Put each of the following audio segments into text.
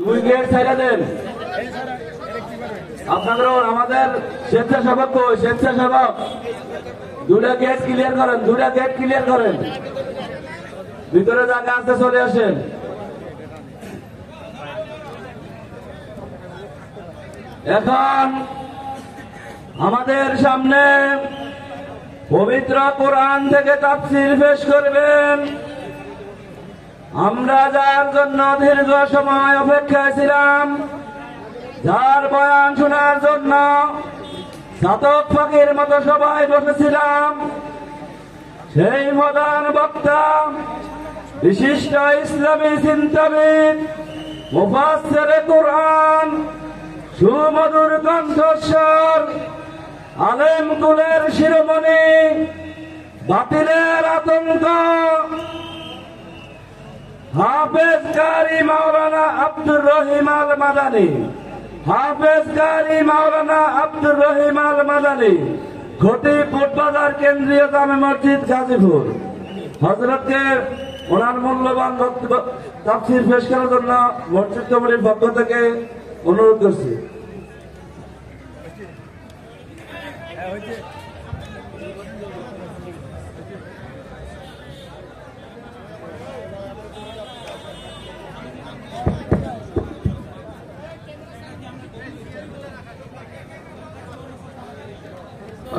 দুই গেট ছেড়ে দেন। আপনাদের আমাদের স্বেচ্ছাসেবক স্বেচ্ছাসেবক দুটা গেট ক্লিয়ার করেন, দুটা গেট ক্লিয়ার করেন। ভিতরে জায়গা আছে, চলে আসেন। এখন আমাদের সামনে পবিত্র কোরআন থেকে তাফসীর পেশ করবেন। আমরা যার জন্য দীর্ঘ সময় অপেক্ষায় ছিলাম, যার বয়ান শোনার জন্য ছাতক পাখির মতো সবাই বসেছিলাম, সেই প্রধান বক্তা বিশিষ্ট ইসলামী চিন্তাবিদ মুফাসসিরে কোরআন, সুমধুর কণ্ঠস্বর, আলেম কুলের শিরোমণি, বাতিলের আতঙ্ক, হাফেজ কারি মাওলানা আব্দুর রহিম আল মাদানী, হাফেজ কারি মাওলানা আব্দুর রহিম আল মাদানী, ঘটি ফুটবাজার কেন্দ্রীয় জামে মসজিদ গাজীপুর। হযরতকে ওনার মূল্যবান বক্তব্য তাফসীর পেশ করার জন্য মসজিদ কমিটির পক্ষ থেকে অনুরোধ করছি।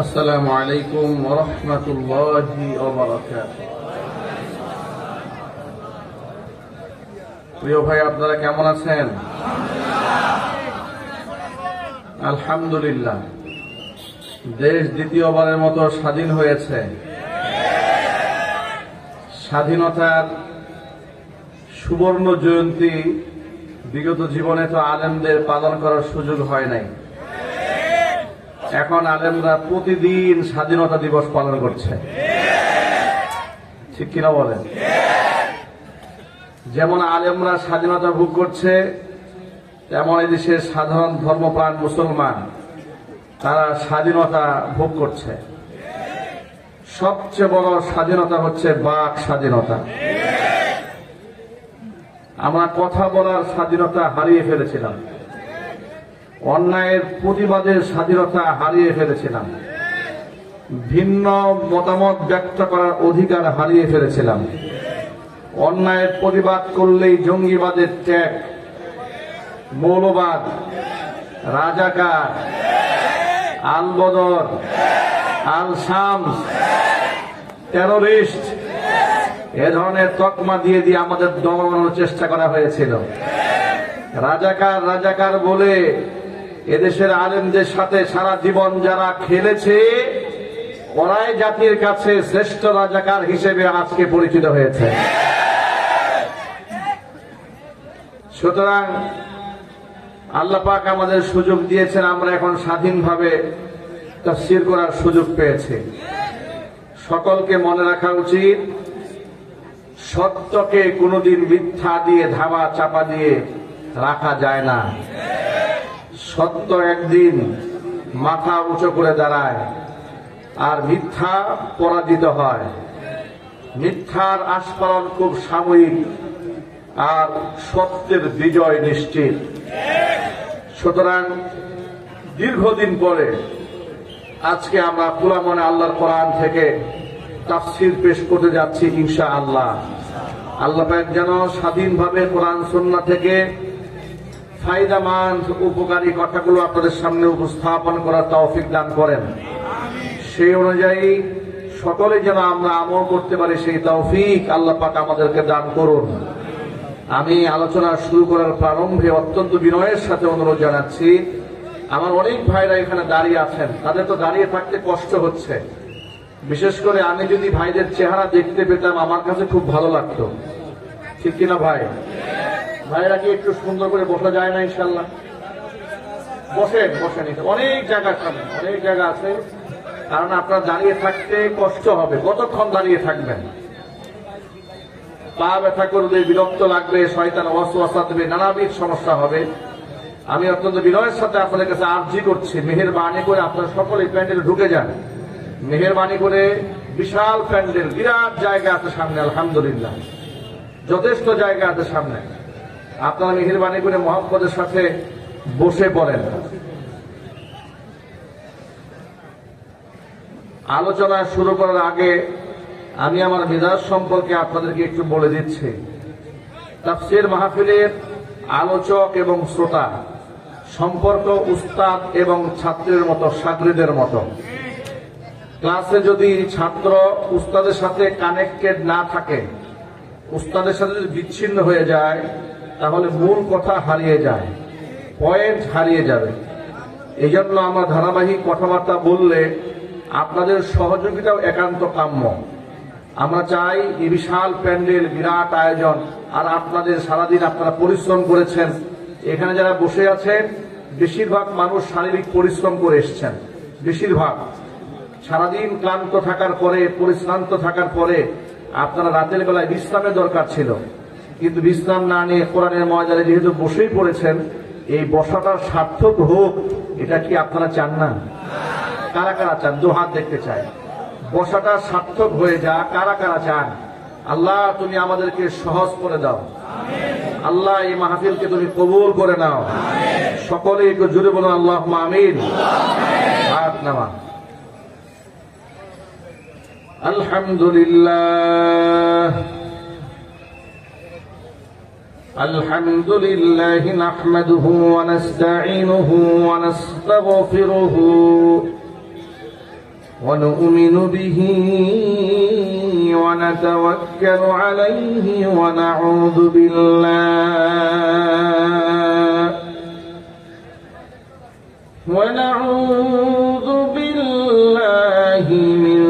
আসসালামু আলাইকুম ওয়া রাহমাতুল্লাহি ওয়া বারাকাতুহু। প্রিয় ভাই, আপনারা কেমন আছেন? আলহামদুলিল্লাহ। দেশ দ্বিতীয়বারের মতো স্বাধীন হয়েছে। স্বাধীনতার সুবর্ণ জয়ন্তী বিগত জীবনে তো আলেমদের পালন করার সুযোগ হয় নাই। এখন আলেমরা প্রতিদিন স্বাধীনতা দিবস পালন করছে, ঠিক কিনা বলেন? যেমন আলেমরা স্বাধীনতা ভোগ করছে, তেমন এদেশের সাধারণ ধর্মপ্রাণ মুসলমান তারা স্বাধীনতা ভোগ করছে। সবচেয়ে বড় স্বাধীনতা হচ্ছে বাক স্বাধীনতা। আমরা কথা বলার স্বাধীনতা হারিয়ে ফেলেছিলাম, অন্যায়ের প্রতিবাদের স্বাধীনতা হারিয়ে ফেলেছিলাম, ভিন্ন মতামত ব্যক্ত করার অধিকার হারিয়ে ফেলেছিলাম। অন্যায়ের প্রতিবাদ করলেই জঙ্গিবাদের ট্যাগ, মৌলবাদ, রাজাকার, আল বদর, আল শামস, টেরোরিস্ট এ ধরনের তকমা দিয়ে দিয়ে আমাদের দমানোর চেষ্টা করা হয়েছিল। রাজাকার রাজাকার বলে এদেশের আলেমদের সাথে সারা জীবন যারা খেলেছে, ওরাই জাতির কাছে শ্রেষ্ঠ রাজাকার হিসেবে আজকে পরিচিত হয়েছে। সুতরাং আল্লাহ পাক আমাদের সুযোগ দিয়েছেন, আমরা এখন স্বাধীনভাবে তাফসীর করার সুযোগ পেয়েছি। সকলকে মনে রাখা উচিত, সত্যকে কোনোদিন মিথ্যা দিয়ে ধামা চাপা দিয়ে রাখা যায় না। সত্য একদিন মাথা উঁচু করে দাঁড়ায়, আর মিথ্যা পরাজিত হয়। মিথ্যার আস্ফালন খুব সাময়িক, আর সত্যের বিজয় নিশ্চিত। সুতরাং দীর্ঘদিন পরে আজকে আমরা পুরা মনে আল্লাহর কোরআন থেকে তাফসীর পেশ করতে যাচ্ছি ইনশাআল্লাহ। আল্লাহ পাক যেন স্বাধীনভাবে কোরআন সুন্নাহ থেকে ফায়দামান উপকারী কথাগুলো আপনাদের সামনে উপস্থাপন করার তৌফিক দান করেন। সেই অনুযায়ী সকলে যেন আমরা আমল করতে পারি, সেই তৌফিক আল্লাহ পাক আমাদেরকে দান করুন। আমি আলোচনা শুরু করার প্রারম্ভে অত্যন্ত বিনয়ের সাথে অনুরোধ জানাচ্ছি, আমার অনেক ভাইরা এখানে দাঁড়িয়ে আছেন, তাদের তো দাঁড়িয়ে থাকতে কষ্ট হচ্ছে। বিশেষ করে আমি যদি ভাইদের চেহারা দেখতে পেতাম আমার কাছে খুব ভালো লাগতো, ঠিক কিনা ভাই? ভাইরা কি একটু সুন্দর করে বসা যায় না? ইনশাল্লাহ বসেন, বসেন। অনেক জায়গা সামনে, অনেক জায়গা আছে, কারণ আপনার দাঁড়িয়ে থাকতে কষ্ট হবে। কতক্ষণ দাঁড়িয়ে থাকবেন? পা ব্যথা করবে, বিরক্ত লাগবে, শয়তান ওয়াসওয়াসা দেবে, নানাবিধ সমস্যা হবে। আমি অত্যন্ত বিনয়ের সাথে আপনাদের কাছে আর্জি করছি, মেহেরবানি করে আপনারা সকলে প্যান্ডেলে ঢুকে যান। মেহেরবানি করে, বিশাল প্যান্ডেল, বিরাট জায়গা আছে সামনে, আলহামদুলিল্লাহ যথেষ্ট জায়গা আছে সামনে। আপনারা মেহেরবানি করে মোহাম্মদের সাথে বসে পড়েন। আলোচনা শুরু করার আগে আমি আমার মেজাজ সম্পর্কে আপনাদেরকে একটু বলে দিচ্ছি। তাফসীর মাহফিলের আলোচক এবং শ্রোতা সম্পর্ক উস্তাদ এবং ছাত্রের মতো, ছাত্রীদের মতো। ক্লাসে যদি ছাত্র উস্তাদের সাথে কানেক্টেড না থাকে, উস্তাদের সাথে যদি বিচ্ছিন্ন হয়ে যায়, তাহলে মূল কথা হারিয়ে যায়, পয়েন্ট হারিয়ে যাবে। এই জন্য আমরা ধারাবাহিক কথাবার্তা বললে আপনাদের সহযোগিতাও একান্ত কাম্য। আমরা চাই এই বিশাল প্যান্ডেল, বিরাট আয়োজন, আর আপনাদের সারাদিন আপনারা পরিশ্রম করেছেন। এখানে যারা বসে আছেন বেশিরভাগ মানুষ শারীরিক পরিশ্রম করে এসছেন। বেশিরভাগ সারাদিন ক্লান্ত থাকার পরে, পরিশ্রান্ত থাকার পরে আপনারা রাতের বেলায় বিশ্রামের দরকার ছিল, কিন্তু বিশ্রাম না নিয়ে কোরআনের ময়দানে যেহেতু বসেই পড়েছেন, এই বসাটা সার্থক হোক, এটা কি আপনারা চান না? কারা কারা চান? দু হাত দেখতে চাই। বসাটা সার্থক হয়ে যা, কারা কারা চান? আল্লাহ তুমি আমাদেরকে সহজ করে দাও, আল্লাহ এই মাহফিলকে তুমি কবুল করে নাও। সকলে একটু জুড়ে বলুন আল্লাহুম্মা আমিন। হাত নামা। আলহামদুলিল্লাহ আলহামদুলিল্লাহ নাহমাদুহু ওয়া নাস্তাঈনুহু ওয়া নাস্তাগফিরুহু ওয়া নু'মিনু বিহি ওয়া নাতাওয়াক্কালু আলাইহি ওয়া নাউযু বিল্লাহি মিন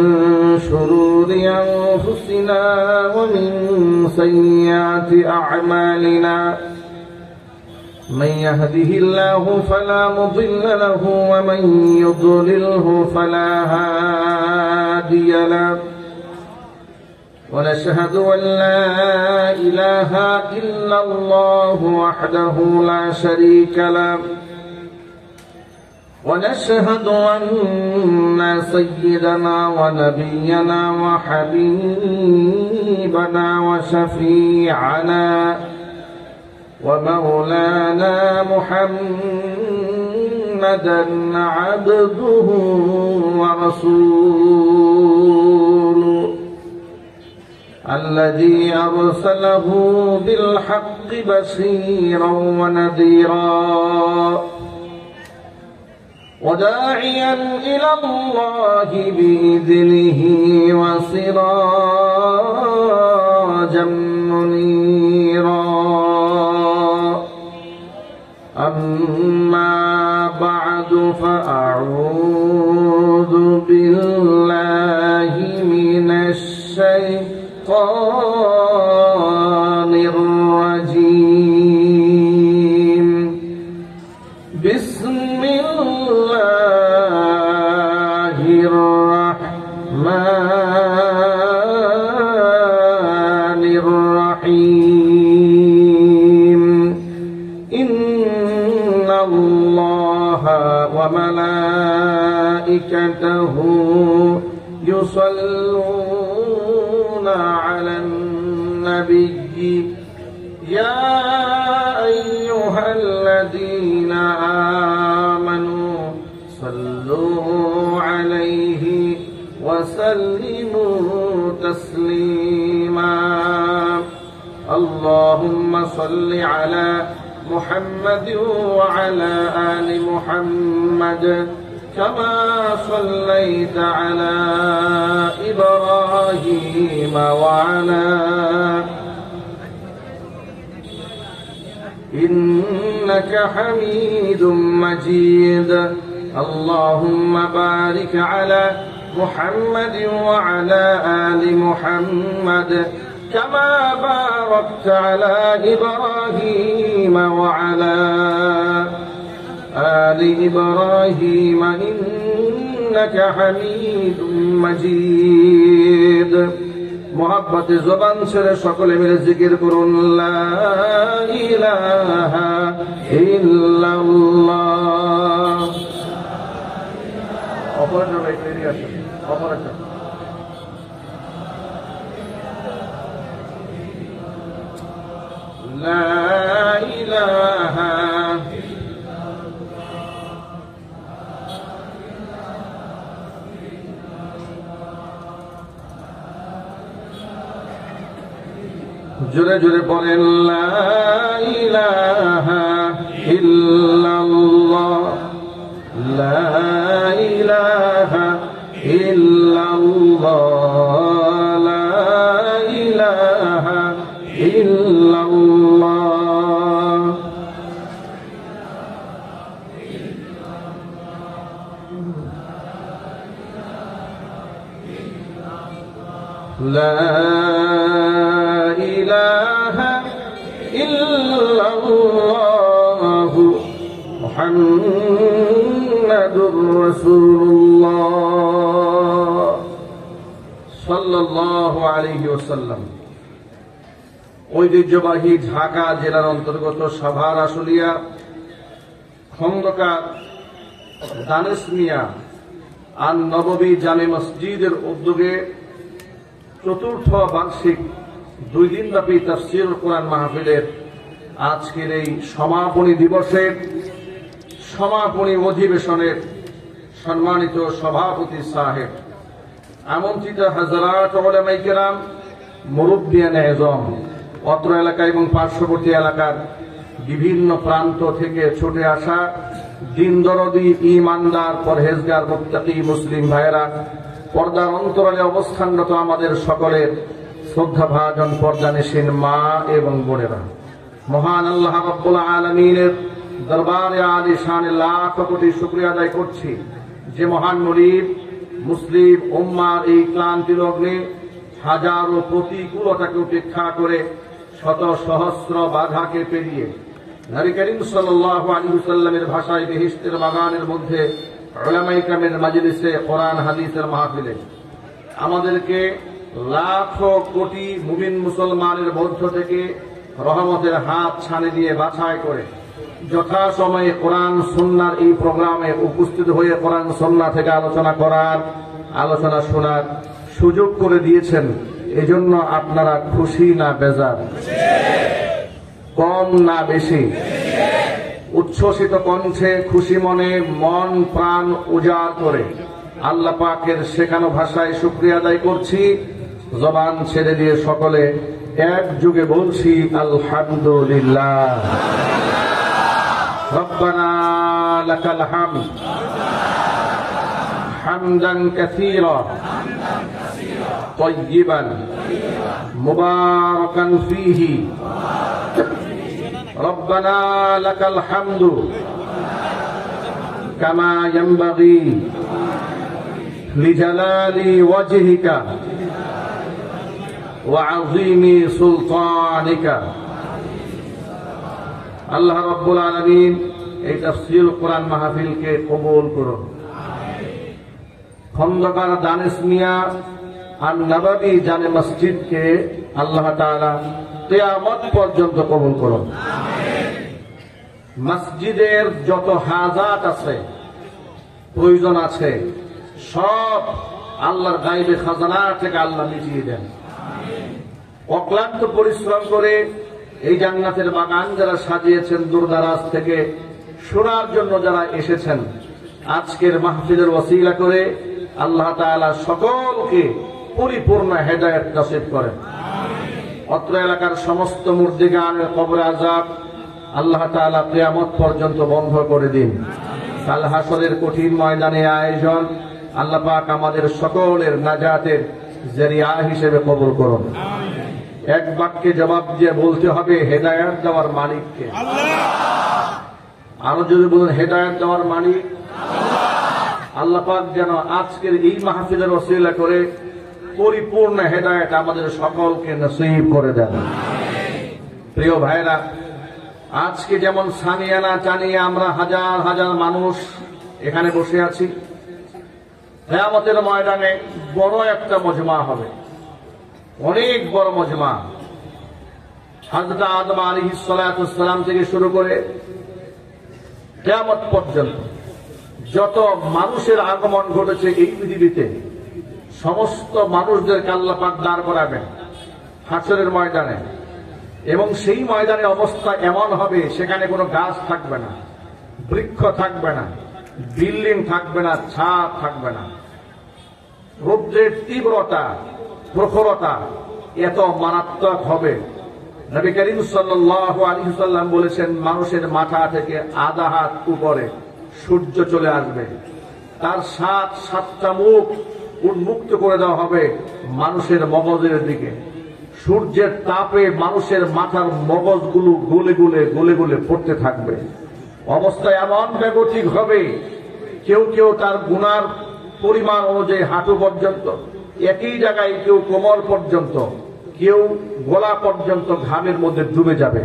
শুরুরি আনফুসিনা ওয়া মিন সাইয়্যাতি আ'মালিনা। من يهده الله فلا مضل له ومن يضلله فلا هادي له ونشهد أن لا إله إلا الله وحده لا شريك له ونشهد أن سيدنا ونبينا وحبيبنا وشفيعنا ومولانا محمدا عبده ورسوله الذي أرسله بالحق بشيرا ونذيرا وداعيا إلى الله بإذنه وسراجا منيرا. أما بعد فأعوذ بالله من الشيطان الرجيم. بسم الله الرحمن الرحيم. إن الله وملائكته يصلون على النبي يا أيها الذين آمنوا صلوا عليه وسلموا تسليما. اللهم صل على محمد وعلى آل محمد كما صليت على إبراهيم وعلى إنك حميد مجيد. اللهم بارك على محمد وعلى آل محمد كما باركت على إبراهيم وعلى آل إبراهيم إنك حميد مجيد. محبت زبان ছেড়ে সকলে মিলে জিকির করুন লা ইলাহা ইল্লাল্লাহ. অপরাধ এগিয়ে আসুন, অপরাধ لا জোরে জোরে বলেন লা ইলাহা ইল্লাল্লাহ, লা ইলাহা ইল্লাল্লাহ, লা ইলাহা ইল্লাল্লাহ। লা ইলাহা ইল্লাল্লাহ মুহাম্মাদুর রাসূলুল্লাহ সাল্লাল্লাহু আলাইহি ওয়াসাল্লাম। ঐতিহ্যবাহী ঢাকা জেলার অন্তর্গত সাভার আশুলিয়া খন্দকার দানেশ মিয়া আন নববী জামে মসজিদের উদ্যোগে চতুর্থ বার্ষিক 2 দিনব্যাপী তাফসীরুল কোরআন মাহফিলের আজকের এই সমাপনী দিবসের সমাপনী অধিবেশনের সম্মানিত সভাপতি সাহেব, আমন্ত্রিত হাজরাত উলামায়ে কেরাম, মুরব্বিয়ানে আযম, অত্র এলাকা এবং পার্শ্ববর্তী এলাকার বিভিন্ন প্রান্ত থেকে ছুটে আসা দিন দরদি, ঈমানদার, পরহেজগার, মুত্তাকি মুসলিম ভাইয়েরা, পর্দার অন্তরালে অবস্থানরত আমাদের সকলের শ্রদ্ধাভাজন পর্দানিশীন মা এবং বোনেরা, মহান আল্লাহ রাব্বুল আলামিনের দরবারে আলিশানে লাখ কোটি শুকরিয়া আদায় করছি যে মহান মুরিদ মুসলিম উম্মার এই ক্লান্তি লগ্নে হাজারো প্রতিকূলতাকে উপেক্ষা করে শত সহস্র বাধাকে পেরিয়ে নবী করিম সাল্লাল্লাহু আলাইহি ওয়াসাল্লামের ভাষায় বেহেশতের বাগানের মধ্যে উলামায়ে কেরামের মাজলিসে কোরআন হাদিসের মাহফিলে আমাদেরকে লাখো কোটি মুমিন মুসলমানের মধ্য থেকে রহমতের হাত ছানি দিয়ে বাছাই করে যথাসময়ে কোরআন সুন্নাহর এই প্রোগ্রামে উপস্থিত হয়ে কোরআন সুন্নাহ থেকে আলোচনা করার, আলোচনা শোনার সুযোগ করে দিয়েছেন। এজন্য আপনারা খুশি না বেজার? কম না বেশি? উচ্ছ্বসিত কণ্ঠে খুশি মনে মন প্রাণ উজাড় করে আল্লাহ পাকের শেখানো ভাষায় শুকরিয়া আদায় করছি। জবান ছেড়ে দিয়ে সকলে এক যুগে বলছি আলহামদুলিল্লাহ। রব্বানা লাকাল হামদ হামদান কাসীরা তাইয়িবান মুবারাকান ফীহি। রব্বানা লাকাল হামদু কামা ইয়ানবাগী লিজালালি ওয়াজহিকা ওয়া আযীমি সুলতানিকা। আল্লাহ রাব্বুল আলামিন এই তাফসীরুল কোরআন মাহফিলকে কবুল করুন। খন্দকার দানেশ মিয়া আর নববী জামে মসজিদকে আল্লাহ তাআলা কিয়ামত পর্যন্ত কবুল করুন। মসজিদের যত হাজাত আছে, প্রয়োজন আছে, সব আল্লাহর গায়বে খাজানা থেকে আল্লাহ মিটিয়ে দেন। অক্লান্ত পরিশ্রম করে এই জান্নাতের বাগান যারা সাজিয়েছেন, দূরদারাজ থেকে শোনার জন্য যারা এসেছেন, আজকের মাহফিলের ওসিলা করে আল্লাহ তাআলা সকলকে পরিপূর্ণ হেদায়েত নসিব করেন। অত্র এলাকার সমস্ত মুর্দিগানের কবরে আযাব আল্লাহ তাআলা কিয়ামত পর্যন্ত বন্ধ করে দিন। কাল হাসরের কঠিন ময়দানে আয়োজন আল্লাহ পাক আমাদের সকলের নাজাতের জরিয়া হিসেবে কবুল করুন। এক বাক্যে জবাব দিয়ে বলতে হবে, হেদায়েত দেওয়ার মালিককে আল্লাহ। আরো যদি বলুন, হেদায়েত দেওয়ার মালিক আল্লাহ পাক যেন আজকের এই মাহফিলের ওসিলা করে পরিপূর্ণ হেদায়েত আমাদের সকলকে নসিব করে দেন। প্রিয় ভাইরা, আজকে যেমন সানিয়ানা চানিয়ে আমরা হাজার হাজার মানুষ এখানে বসে আছি, কিয়ামতের ময়দানে বড় একটা মজমা হবে, অনেক বড় মজমা। হযরত আদম আলাইহিস সালাতু ওয়াস সালাম থেকে শুরু করে কিয়ামত পর্যন্ত যত মানুষের আগমন ঘটেছে এই পৃথিবীতে, সমস্ত মানুষদেরকে আল্লাহ পাক দাঁড় করাবেন হাসরের ময়দানে। এবং সেই ময়দানে অবস্থা এমন হবে, সেখানে কোনো গাছ থাকবে না, বৃক্ষ থাকবে না, বিল্ডিং থাকবে না, ছাদ থাকবে না। রৌদ্রের তীব্রতা, প্রখরতা এত মারাত্মক হবে, নবী করিম সাল্লাল্লাহু আলাইহি ওয়াসাল্লাম বলেছেন, মানুষের মাথা থেকে আধা হাত উপরে সূর্য চলে আসবে, তার সাতটা মুখ উন্মুক্ত করে দেওয়া হবে মানুষের মগজের দিকে। সূর্যের তাপে মানুষের মাথার মগজগুলো গলে গলে গলে গলে পড়তে থাকবে। অবস্থা এমন বেগতিক হবে, কেউ কেউ তার গুনার পরিমাণ অনুযায়ী হাঁটু পর্যন্ত, একই জায়গায় কেউ কোমর পর্যন্ত, কেউ গলা পর্যন্ত ঘামের মধ্যে ডুবে যাবে।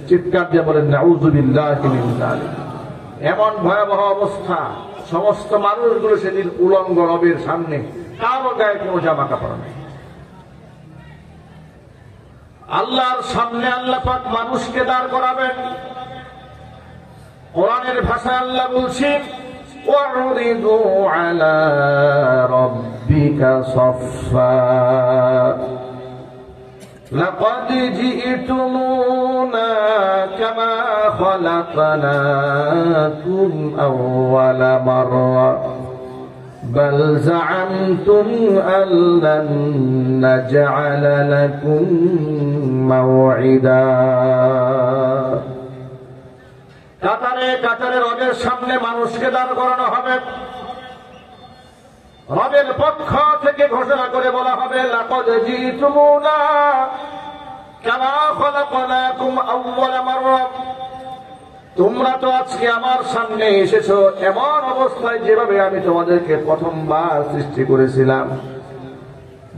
চিৎকার দিয়ে বলেন নাউযুবিল্লাহি মিন যালিক। এমন ভয়াবহ অবস্থা, সমস্ত মানুষগুলো সেদিন উলঙ্গ রবের সামনে, কারো গায়ে কোনো জামা কাপড় নেই। আল্লাহর সামনে আল্লাহ পাক মানুষকে দাঁড় করাবেন। কোরআনের ভাষায় আল্লাহ বলছেন, ওয়াউরিদু আলা রাব্বিকা সাফফা লাকাদ জিইতুমুনা কামা খালাকনাকুম আওয়ালা মাররা بل زعمتم أن لن نجعل لكم موعدا। কাতারে কাতারে রবের সামনে মানুষকে দাঁড় করানো হবে। রবের পক্ষ থেকে ঘোষণা করে বলা হবে, লাকাদ জিতুমুনা কামা খালাকনাকুম আউয়ালা মাররা, তোমরা তো আজকে আমার সামনে এসেছো এমন অবস্থায় যেভাবে আমি তোমাদেরকে প্রথমবার সৃষ্টি করেছিলাম।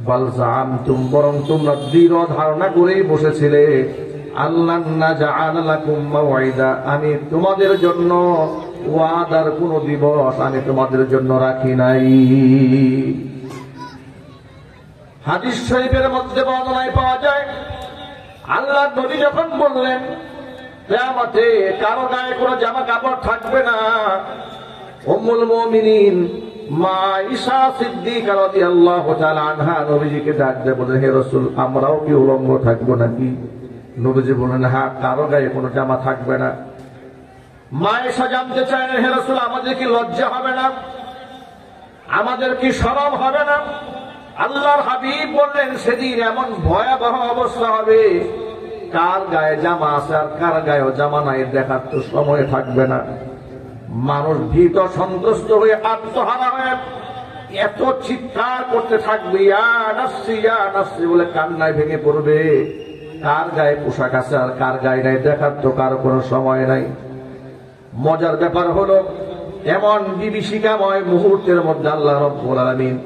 বাল জাআমতুম, বরং তোমরা দৃঢ় ধারণা করেই বসেছিলে, আল্লাহ নাজআলা লাকুম মাওঈদা, আমি তোমাদের জন্য ওয়াদার কোন দিবস আমি তোমাদের জন্য রাখি নাই। হাদিস শরীফের মধ্যে বর্ণনায় পাওয়া যায়, আল্লাহ নবী যখন বললেন কিয়ামতে কারো গায়ে কোনো জামা কাপড় থাকবে না, উম্মুল মুমিনিন মা ঈশা সিদ্দিকা রাদিয়াল্লাহু তাআলা আনহা নবীজিকে ডাক দিয়ে বলেন, হে রাসূল, আমরাও কি উলঙ্গ থাকবো নাকি? নবীজি বলেন, হ্যাঁ, কারো গায়ে কোনো জামা থাকবে না। মা ঈশা জানতে চাইলেন, হে রাসূল, আমাদের কি লজ্জা হবে না? আমাদের কি শরম হবে না? আল্লাহর হাবিব বললেন, সেদিন এমন ভয়াবহ অবস্থা হবে, কার গায়ে জামা আছে আর কার গায়ে জামা নাই দেখার তো সময় থাকবে না। মানুষ ভীত সন্ত্রস্ত হয়ে আত্মহারা হয়ে এত চিৎকার করতে থাকবে, ইয়া নাফসি ইয়া নাফসি বলে কান্নায় ভেঙে পড়বে। কার গায়ে পোশাক আছে আর কার গায়ে নাই দেখার তো কারো কোনো সময় নাই। মজার ব্যাপার হলো, এমন বিভীষিকাময় মুহূর্তের মধ্যে আল্লাহ রাব্বুল আলামিন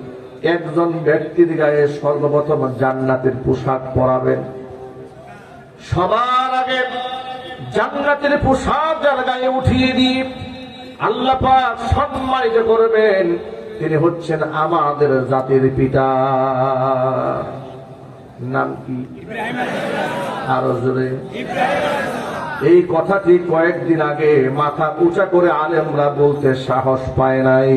একজন ব্যক্তির গায়ে সর্বপ্রথম জান্নাতের পোশাক পরাবেন। সবার আগে জান্নাতের পোশাক যার গায়ে উঠিয়ে দিয়ে আল্লাহ পাক সম্মানিত করবেন, তিনি হচ্ছেন আমাদের জাতির পিতা। নাম কি? আরো জোরে। এই কথাটি কয়েকদিন আগে মাথা উঁচা করে আলেমরা বলতে সাহস পায় নাই।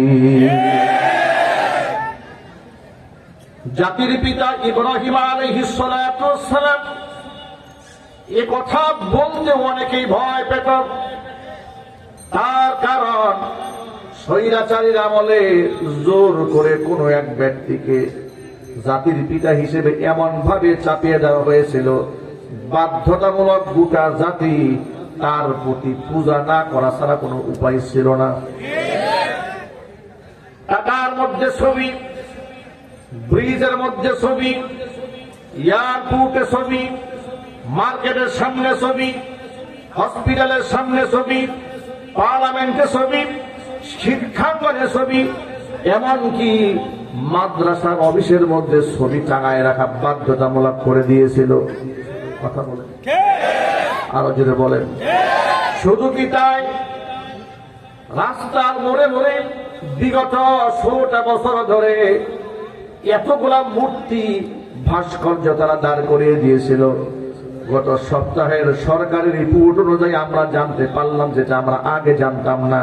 জাতির পিতা ইব্রাহিম আলাইহিস সালাতু ওয়াস সালাম এ কথা বলতে অনেকেই ভয় পেত। তার কারণ স্বৈরাচারীর আমলে জোর করে কোন এক ব্যক্তিকে জাতির পিতা হিসেবে এমন ভাবে চাপিয়ে দেওয়া হয়েছিল, বাধ্যতামূলক গোটা জাতি তার প্রতি পূজা না করা ছাড়া কোনো উপায় ছিল না। টাকার মধ্যে ছবি, ব্রিজের মধ্যে ছবি, এয়ারপোর্টে ছবি, মার্কেটের সামনে ছবি, হসপিটালের সামনে ছবি, পার্লামেন্টে ছবি, শিক্ষাঙ্গনে ছবি, এমনকি মাদ্রাসার অফিসের মধ্যে ছবি টাঙায় রাখা বাধ্যতামূলক করে দিয়েছিল। কথা বলেন, আরো জোরে বলেন। শুধু কি তাই, রাস্তার মোড়ে মোড়ে বিগত ১৬টা বছর ধরে এতগুলা মূর্তি ভাস্কর্য তারা দাঁড় করিয়ে দিয়েছিল। গত সপ্তাহের সরকারি রিপোর্ট অনুযায়ী আমরা জানতে পারলাম, যেটা আমরা আগে জানতাম না,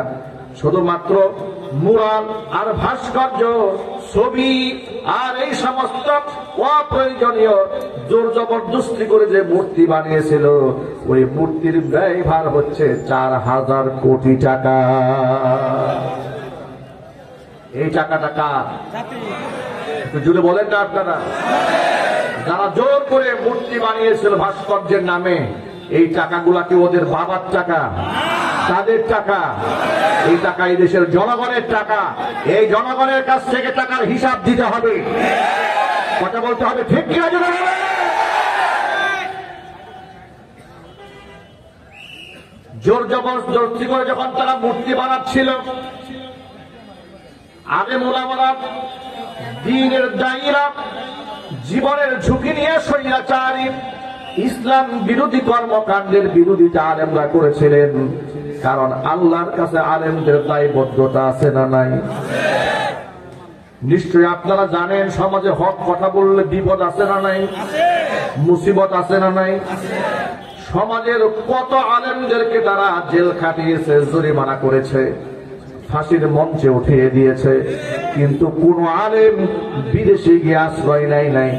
শুধুমাত্র মুরাল আর ভাস্কর্য, ছবি আর এই সমস্ত অপ্রয়োজনীয় জোর জবরদস্তি করে যে মূর্তি বানিয়েছিল, ওই মূর্তির ব্যয়ভার হচ্ছে ৪,০০০ কোটি টাকা। এই টাকাটা কার? একটু জুড়ে বলেন না আপনারা। যারা জোর করে মূর্তি বানিয়েছিল ভাস্কর্যের নামে, এই টাকাগুলা কি ওদের বাবার টাকা? তাদের টাকা। এই টাকা এই দেশের জনগণের টাকা। এই জনগণের কাছ থেকে টাকার হিসাব দিতে হবে, কথা বলতে হবে, ঠিক কি না? জোর জবরদস্তি করে যখন তারা মূর্তি বানাচ্ছিল, আলেম ওলামারা, দ্বীনের দায়ীরা জীবনের ঝুঁকি নিয়ে স্বৈরাচারী ইসলাম বিরোধী কর্মকাণ্ডের বিরোধিতা আলেমরা করেছিলেন। কারণ আল্লাহর কাছে আলেমদের দায়বদ্ধতা আছে না নাই? নিশ্চয়ই আপনারা জানেন, সমাজে হক কথা বললে বিপদ আছে না নাই? মুসিবত আছে না নাই? সমাজের কত আলেমদেরকে তারা জেল খাটিয়েছে, জরিমানা করেছে, ফাঁসির মঞ্চে উঠিয়ে দিয়েছে, কিন্তু কোন আলেম বিদেশে গিয়ে আশ্রয় নাই।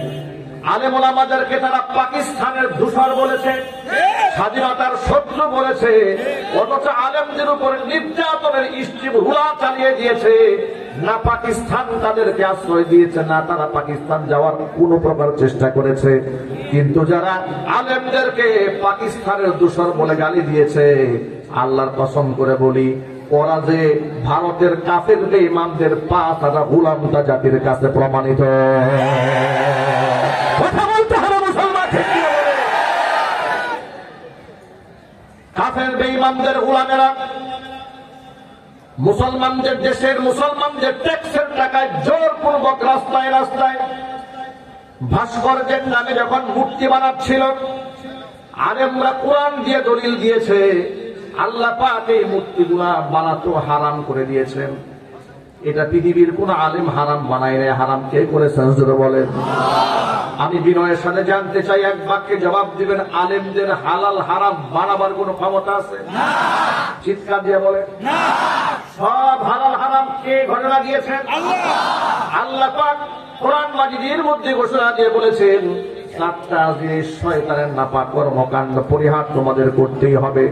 আলেম ওলামাদেরকে তারা পাকিস্তানের দূষর বলেছে, স্বাধীনতার শত্রু বলেছে, অথচ আলেমদের উপর নির্যাতনের স্টিম রুলা চালিয়ে দিয়েছে। না পাকিস্তান তাদেরকে আশ্রয় দিয়েছে, না তারা পাকিস্তান যাওয়ার কোন প্রকার চেষ্টা করেছে। কিন্তু যারা আলেমদেরকে পাকিস্তানের দূষর বলে গালি দিয়েছে, আল্লাহর কসম করে বলি, ওরা যে ভারতের কাফের ইমামদের পা তারা গোলামটা জাতির কাছে প্রমাণিত। কথা বলতে হবে মুসলমান, কাফের বেঈমানদের গোলামেরা মুসলমানদের দেশের মুসলমানদের ট্যাক্সের টাকায় জোরপূর্বক রাস্তায় রাস্তায় ভাস্কর্যের নামে যখন মূর্তি বানাচ্ছিল, আলেমরা কোরআন দিয়ে দলিল দিয়েছে আল্লাহ পাক এই মূর্তিগুলা বানাতে হারাম করে দিয়েছেন। এটা পৃথিবীর কোন আলেম হারাম বানায় নাই। হারাম কে করেছেন জোরে বলেন? আমি বিনয়ের সাথে জানতে চাই, এক বাক্যে জবাব দিবেন, আলেমদের হালাল হারাম বানাবার কোন ক্ষমতা আছে? চিৎকার দিয়ে বলেন। সব হালাল হারাম কে ঘোষণা দিয়েছেন? আল্লাহ পাক কোরআন মাজিদের মধ্যে ঘোষণা দিয়ে বলেছেন, 7টা জিনিস শয়তানের নাপাক কর্মকাণ্ড পরিহার তোমাদের করতেই হবে।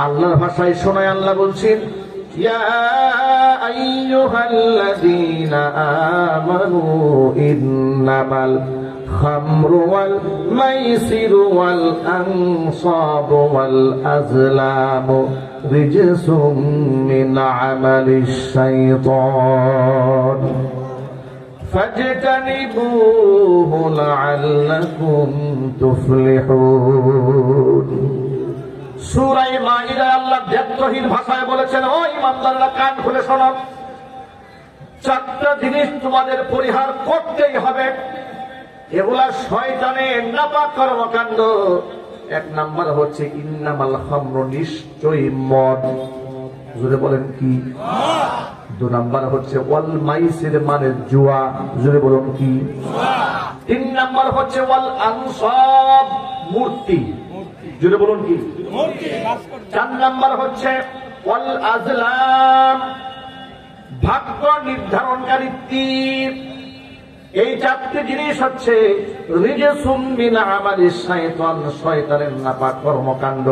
আল্লাহর ভাষায় শোনায় আল্লাহ বলছেন, ইয়া আইয়ুহাল্লাযীনা আমানু ইন্নামাল খামরু ওয়াল মাইসিরু ওয়াল আনসাবু ওয়াল আজলামু রিজসুম মিন আমালিশ শাইতান ফাজতানিবুহু লাআল্লাকুম তুফলিহুন। সূরা মাইদা আল্লাহ দ্ব্যর্থহীন ভাষায় বলেছেন, ও ঈমানদাররা কান খুলে শোনো, 4টা জিনিস তোমাদের পরিহার করতেই হবে। এগুলা শয়তানের নাপাক কর্মকাণ্ড। 1 নাম্বার হচ্ছে ইন্নামাল খামরু, নিশ্চয়ই মদ। জোরে বলেন কি? 2 নাম্বার হচ্ছে ওয়াল মাইসির, মানে জুয়া। জোরে বলুন কি? 3 নাম্বার হচ্ছে ওয়াল আনসাব, মূর্তি। জোরে বলুন কি? 4 নাম্বার হচ্ছে ওয়াল আজলাম, ভাগ্য নির্ধারণকারী তীর। এই 4টি জিনিস হচ্ছে রিজসুম মিন আমালিশ শাইতান, শয়তানের নাপাক কর্মকাণ্ড।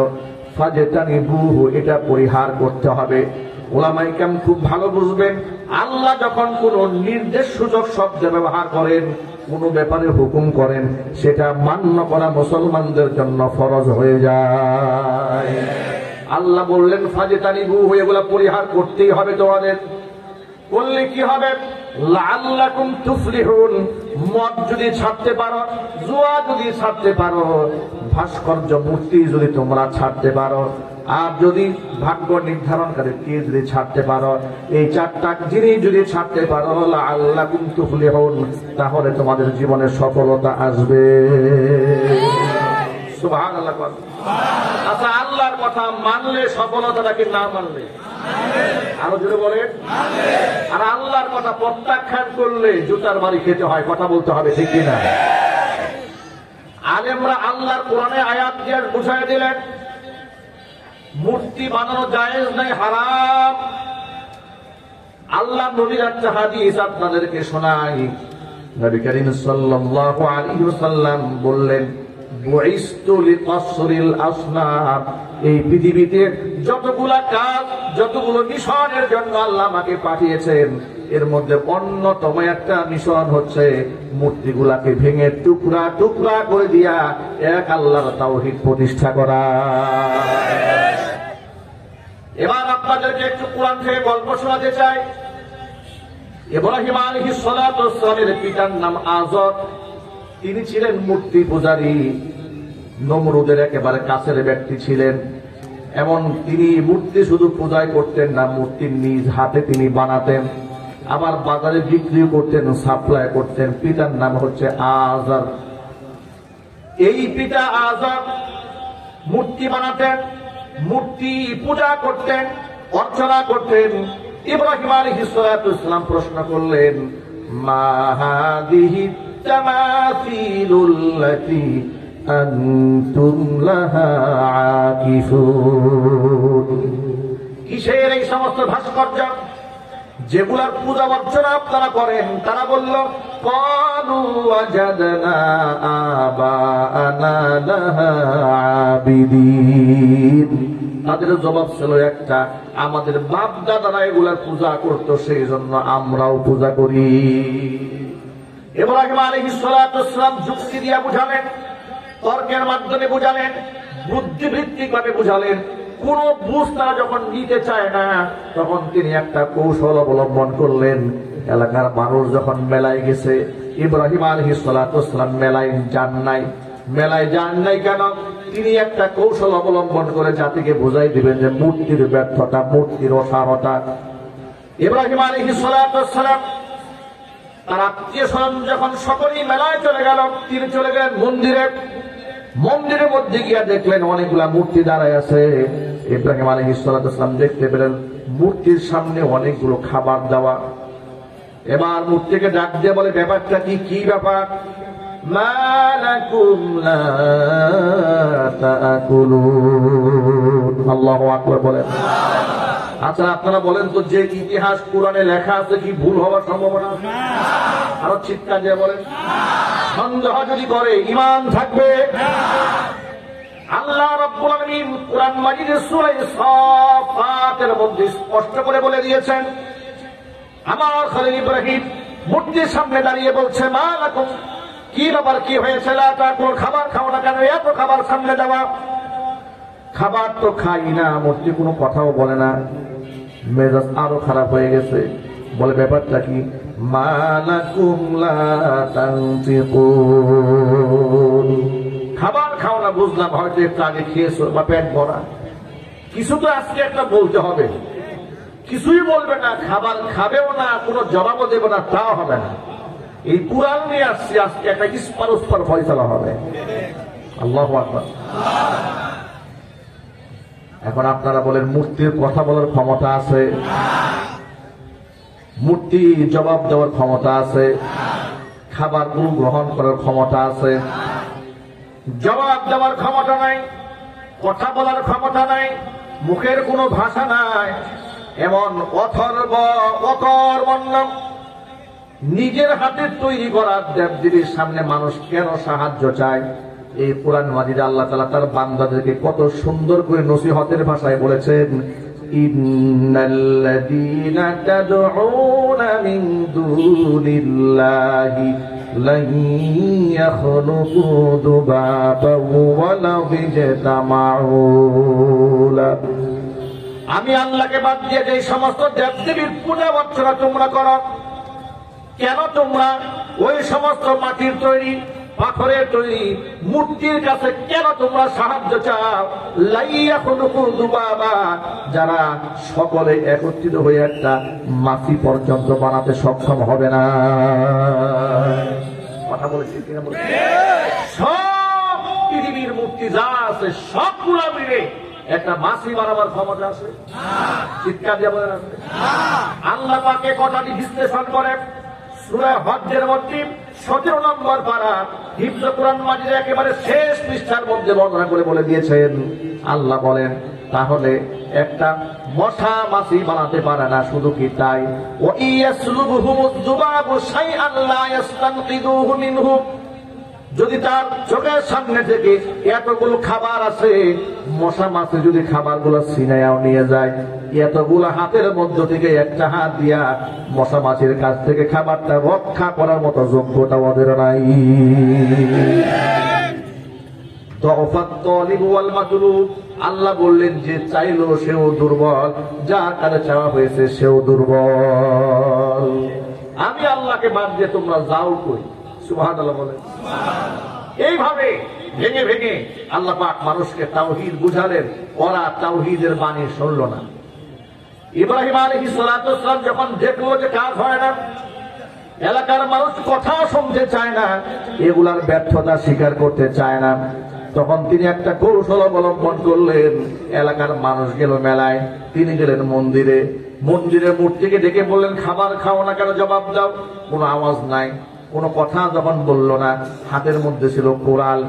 ফাজতানিবুহু, এটা পরিহার করতে হবে। উলামায়ে কেরাম খুব ভালো বুঝবেন, আল্লাহ যখন কোন নির্দেশ সূচক শব্দ ব্যবহার করেন, কোন ব্যাপারে হুকুম করেন, সেটা মান্য করা মুসলমানদের জন্য ফরজ হয়ে যায়। আল্লাহ বললেন ফাজতানিবুহু, এগুলা পরিহার করতেই হবে তোমাদের। করলে কি হবে? লাআল্লাকুম তুফলিহুন, মদ যদি ছাড়তে পারো, জুয়া যদি ছাড়তে পারো, ভাস্কর্য মূর্তি যদি তোমরা ছাড়তে পারো, আর যদি ভাগ্য নির্ধারণকারী তীর যদি ছাড়তে পারো, এই 4টা জিনিস যদি ছাড়তে পারো, লাআল্লাকুম তুফলিহুন, তাহলে তোমাদের জীবনে সফলতা আসবে। সুবহানাল্লাহ। আচ্ছা, আল্লাহর কথা মানলে সফলতা নাকি না মানলে? আরো জোরে বলেন। আর আল্লাহর কথা প্রত্যাখ্যান করলে জুতার বাড়ি খেতে হয়, কথা বলতে হবে, ঠিক কিনা? আলেমরা আল্লাহর কোরআনে আয়াত দিয়ে বুঝাই দিলেন, মূর্তি বানানো জায়েজ নাই, হারাম। আল্লাহ নবীর একটা হাদিস আপনাদেরকে শোনাই। নবী করিম সাল্লাল্লাহু আলাইহি ওয়াসাল্লাম বললেন, বুইসতু লিকাসরিল আসনাম, এই পৃথিবীতে যতগুলা কাজ, যতগুলো মিশনের জন্য আল্লাহ আমাকে পাঠিয়েছেন, এর মধ্যে অন্যতম একটা মিশন হচ্ছে মূর্তিগুলাকে ভেঙে টুকরা টুকরা করে দিয়া এক আল্লাহর তাওহীদ প্রতিষ্ঠা করা। এবার আপনাদেরকে একটু কোরআন থেকে গল্প শোনাতে চাই। ইব্রাহিম আলাইহিস সালাতু ওয়াস সালামের পিতার নাম আযর। তিনি ছিলেন মূর্তি পূজারী, নমরুদের একেবারে কাছের ব্যক্তি ছিলেন। এমন তিনি মূর্তি শুধু পূজাই করতেন না, মূর্তি নিজ হাতে তিনি বানাতেন, আবার বাজারে বিক্রি করতেন, সাপ্লাই করতেন। পিতার নাম হচ্ছে আযর। এই পিতা আযর মূর্তি বানাতেন, মূর্তি পূজা করতেন, অর্চনা করতেন। ইব্রাহিম আলাইহিস সালাতু ওয়াস সালাম প্রশ্ন করলেন, মা হাদিহি তামাসিলুল্লাতী আনতুম লাহা আকিফুন। কিসের এই সমস্ত ভাস্কর্য যেগুলার পূজা অর্চনা আপনারা করেন? তারা বলল, ক্বালু ওয়াজাদনা আবাআনা লাহা আবিদিন। তাদের জবাব ছিল একটা, আমাদের বাপ দাদারা এগুলার পূজা করত, সেই জন্য আমরাও পূজা করি। ইব্রাহিম আলাইহিস সালাতু ওয়াস সালাম যুক্তি দিয়া বুঝালেন, তর্কের মাধ্যমে বুঝালেন, বুদ্ধিভিত্তিক ভাবে বুঝালেন। কোন বুঝ তারা যখন নিতে চায় না, তখন তিনি একটা কৌশল অবলম্বন করলেন। এলাকার মানুষ যখন মেলায় গেছে, ইব্রাহিম আলাইহিস সালাতু ওয়াস সালাম মেলায় যান নাই কেন? তিনি একটা কৌশল অবলম্বন করে জাতিকে বুঝাই দিবেন যে মূর্তির ব্যর্থতা, মূর্তির অসারতা। ইব্রাহিম আলাইহিস সালাতু ওয়াস সালাম তার আত্মীয় স্বজন যখন সকলেই মেলায় চলে গেল, তিনি চলে গেলেন মন্দিরের মধ্যে গিয়া দেখলেন অনেকগুলা মূর্তি দাঁড়ায় আছে। ইব্রাহিম আলাইহিস সালাতু ওয়াস সালাম দেখতে পেলেন মূর্তির সামনে অনেকগুলো খাবার দেওয়া। এবার মূর্তিকে ডাক দিয়ে বলে, ব্যাপারটা কি ব্যাপার? মা লাকুম লা তাআকুলুন। আল্লাহু আকবার বলেন। আচ্ছা আপনারা বলেন তো, যে ইতিহাস কোরআনে লেখা আছে কি ভুল হওয়ার সম্ভাবনা? আরো চিৎকার দিয়ে বলেন। সন্দেহ যদি করে ঈমান থাকবে। আল্লাহ রাব্বুল আলামিন কোরআন মাজিদের সূরা সাফাতের মধ্যে স্পষ্ট করে বলে দিয়েছেন, আমার খলিল ইব্রাহিম মূর্তির সামনে দাঁড়িয়ে বলছে, মা লাকুম, কি ব্যাপার, কি হয়েছে? লা তাকুল, খাবার খাও না কেন? এত খাবার সামনে দেওয়া। খাবার তো খাই না। মূর্তি কোনো কথাও বলে না। মেজাজ আরো খারাপ হয়ে গেছে। বলে, ব্যাপারটা কি? মা লাকুম লা তানতিকুন। খাবার খাও না বুঝলাম, হয়তো একটু আগে খেয়েছো বা পেট ভরা। কিছু তো আজকে একটা বলতে হবে। কিছুই বলবে না, খাবার খাবেও না, কোনো জবাবও দেবে না, তাও হবে না। এই কুরআন নিয়ে আসছে, আজকে একটা ইস্পার উস্পার ফয়সালা হবে। আল্লাহু আকবার। এখন আপনারা বলেন, মূর্তির কথা বলার ক্ষমতা আছে? মূর্তি জবাব দেওয়ার ক্ষমতা আছে? খাবার গ্রহণ করার ক্ষমতা আছে? জবাব দেওয়ার ক্ষমতা নাই, কথা বলার ক্ষমতা নাই, মুখের কোনো ভাষা নাই। এমন অকর্মণ্য নিজের হাতে তৈরি করা দেবদেবীর সামনে মানুষ কেন সাহায্য চায়? এই কোরআন মাজিদে আল্লাহ তাআলা তার বান্দাদেরকে কত সুন্দর করে নসিহতের ভাষায় বলেছেন, ইন্নাল্লাযীনা তাদউনা মিন দুনিল্লাহি লান ইয়াখলুকু দুবাবান ওয়া লাউ ইজতামাউ লাহু। আমি আল্লাহকে বাদ দিয়ে যে সমস্ত দেবদেবীর পূজা অর্চনা তোমরা করো, কেন তোমরা ওই সমস্ত মাটির তৈরি, পাথরের তৈরি মূর্তির কাছে কেন তোমরা সাহায্য চাও? লাইয়া খুলুকু দুবাবা, যারা সকলে একত্রিত হয়ে একটা মাছি পর্যন্ত বানাতে সক্ষম হবে না। কথা বলেছি কিনা? সব পৃথিবীর মূর্তি যা আছে সবগুলা মিলে একটা মাছি বানাবার ক্ষমতা আছে? চিৎকার দিয়ে বলেন। আল্লাহ পাকে কথাটি বিশ্লেষণ করে সূরা হজ্জের মধ্যে 17 নম্বর পারা হিফজ কোরআন মাজিদের একেবারে শেষ পৃষ্ঠার মধ্যে বর্ণনা করে বলে দিয়েছেন। আল্লাহ বলেন, তাহলে একটা মশা মাছি বানাতে পারে না। শুধু কি তাই, ওয়া ইয়াসলুবুহুমুয যুবাবু শাইআন লা ইস্তানকিদুহু মিনহু, যদি তার চোখের সামনে থেকে এতগুলো খাবার আছে, মশা মাছি যদি খাবারগুলো ছিনাইয়াও নিয়ে যায়, এতগুলো হাতের মধ্য থেকে একটা হাত দিয়া মশা মাছির কাছ থেকে খাবারটা রক্ষা করার মতো যোগ্যতা ওদের নাই। আল্লাহ বললেন যে চাইলো সেও দুর্বল, যার কাছে চাওয়া হয়েছে সেও দুর্বল। আমি আল্লাহকে বাদ দিয়ে তোমরা যাও কই? সুবহানাল্লাহ বলেন। এইভাবে ভেঙে ভেঙে আল্লাহ পাক মানুষকে তাওহীদ বুঝালেন, ওরা তাওহীদের বাণী শুনল না। ইব্রাহিম আলাইহিস সালাতু ওয়াস সালাম যখন দেখলো যে কাজ হয় না, এলাকার মানুষ কথা শুনতে চায় না, এগুলার ব্যর্থতা স্বীকার করতে চায় না, তখন তিনি একটা কৌশল অবলম্বন করলেন। এলাকার মানুষ গেল মেলায়, তিনি গেলেন মন্দিরে। মন্দিরের মূর্তিকে ডেকে বললেন, খাবার খাও না কেন? জবাব দাও। কোনো আওয়াজ নাই, কোনো কথা যখন বলল না, হাতের মধ্যে ছিল কোরআন,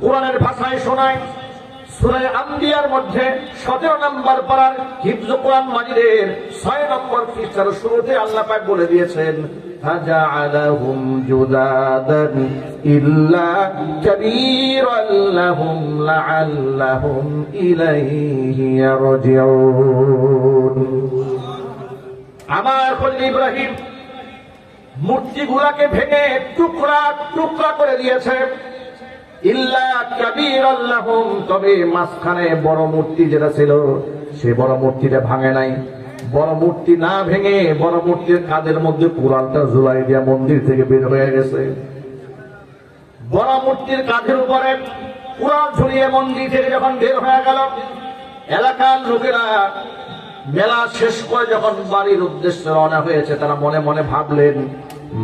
কোরআনের ভাষায় শোনায়। সূরা আম্বিয়ার মধ্যে 17 নম্বর পারার হিফজ কোরআন মাজিদের 6 নম্বর পৃষ্ঠার শুরুতে আল্লাহ পাক বলে দিয়েছেন, ফাজআলাহুম জুদাদান ইল্লা কাবীরান লাহুম লাআল্লাহুম ইলাইহি ইয়ারজিউন। আমার খলিল ইব্রাহিম মূর্তিগুলাকে ভেঙে টুকরা টুকরা করে দিয়েছে, ইল্লা কাবীরান লাহুম, তবে মাঝখানে বড় মূর্তি যেটা ছিল সে বড় মূর্তিটা ভাঙে নাই। বড় মূর্তি না ভেঙে বড় মূর্তির কাঁধের মধ্যে কোরআনটা ঝুলাই দিয়া মন্দির থেকে বের হয়ে গেছে। বড় মূর্তির কাঁধের উপরে কোরআন ঝুলিয়ে মন্দির থেকে যখন বের হয়ে গেল, এলাকার লোকেরা মেলা শেষ করে যখন বাড়ির উদ্দেশ্যে রওনা হয়েছে, তারা মনে মনে ভাবলেন,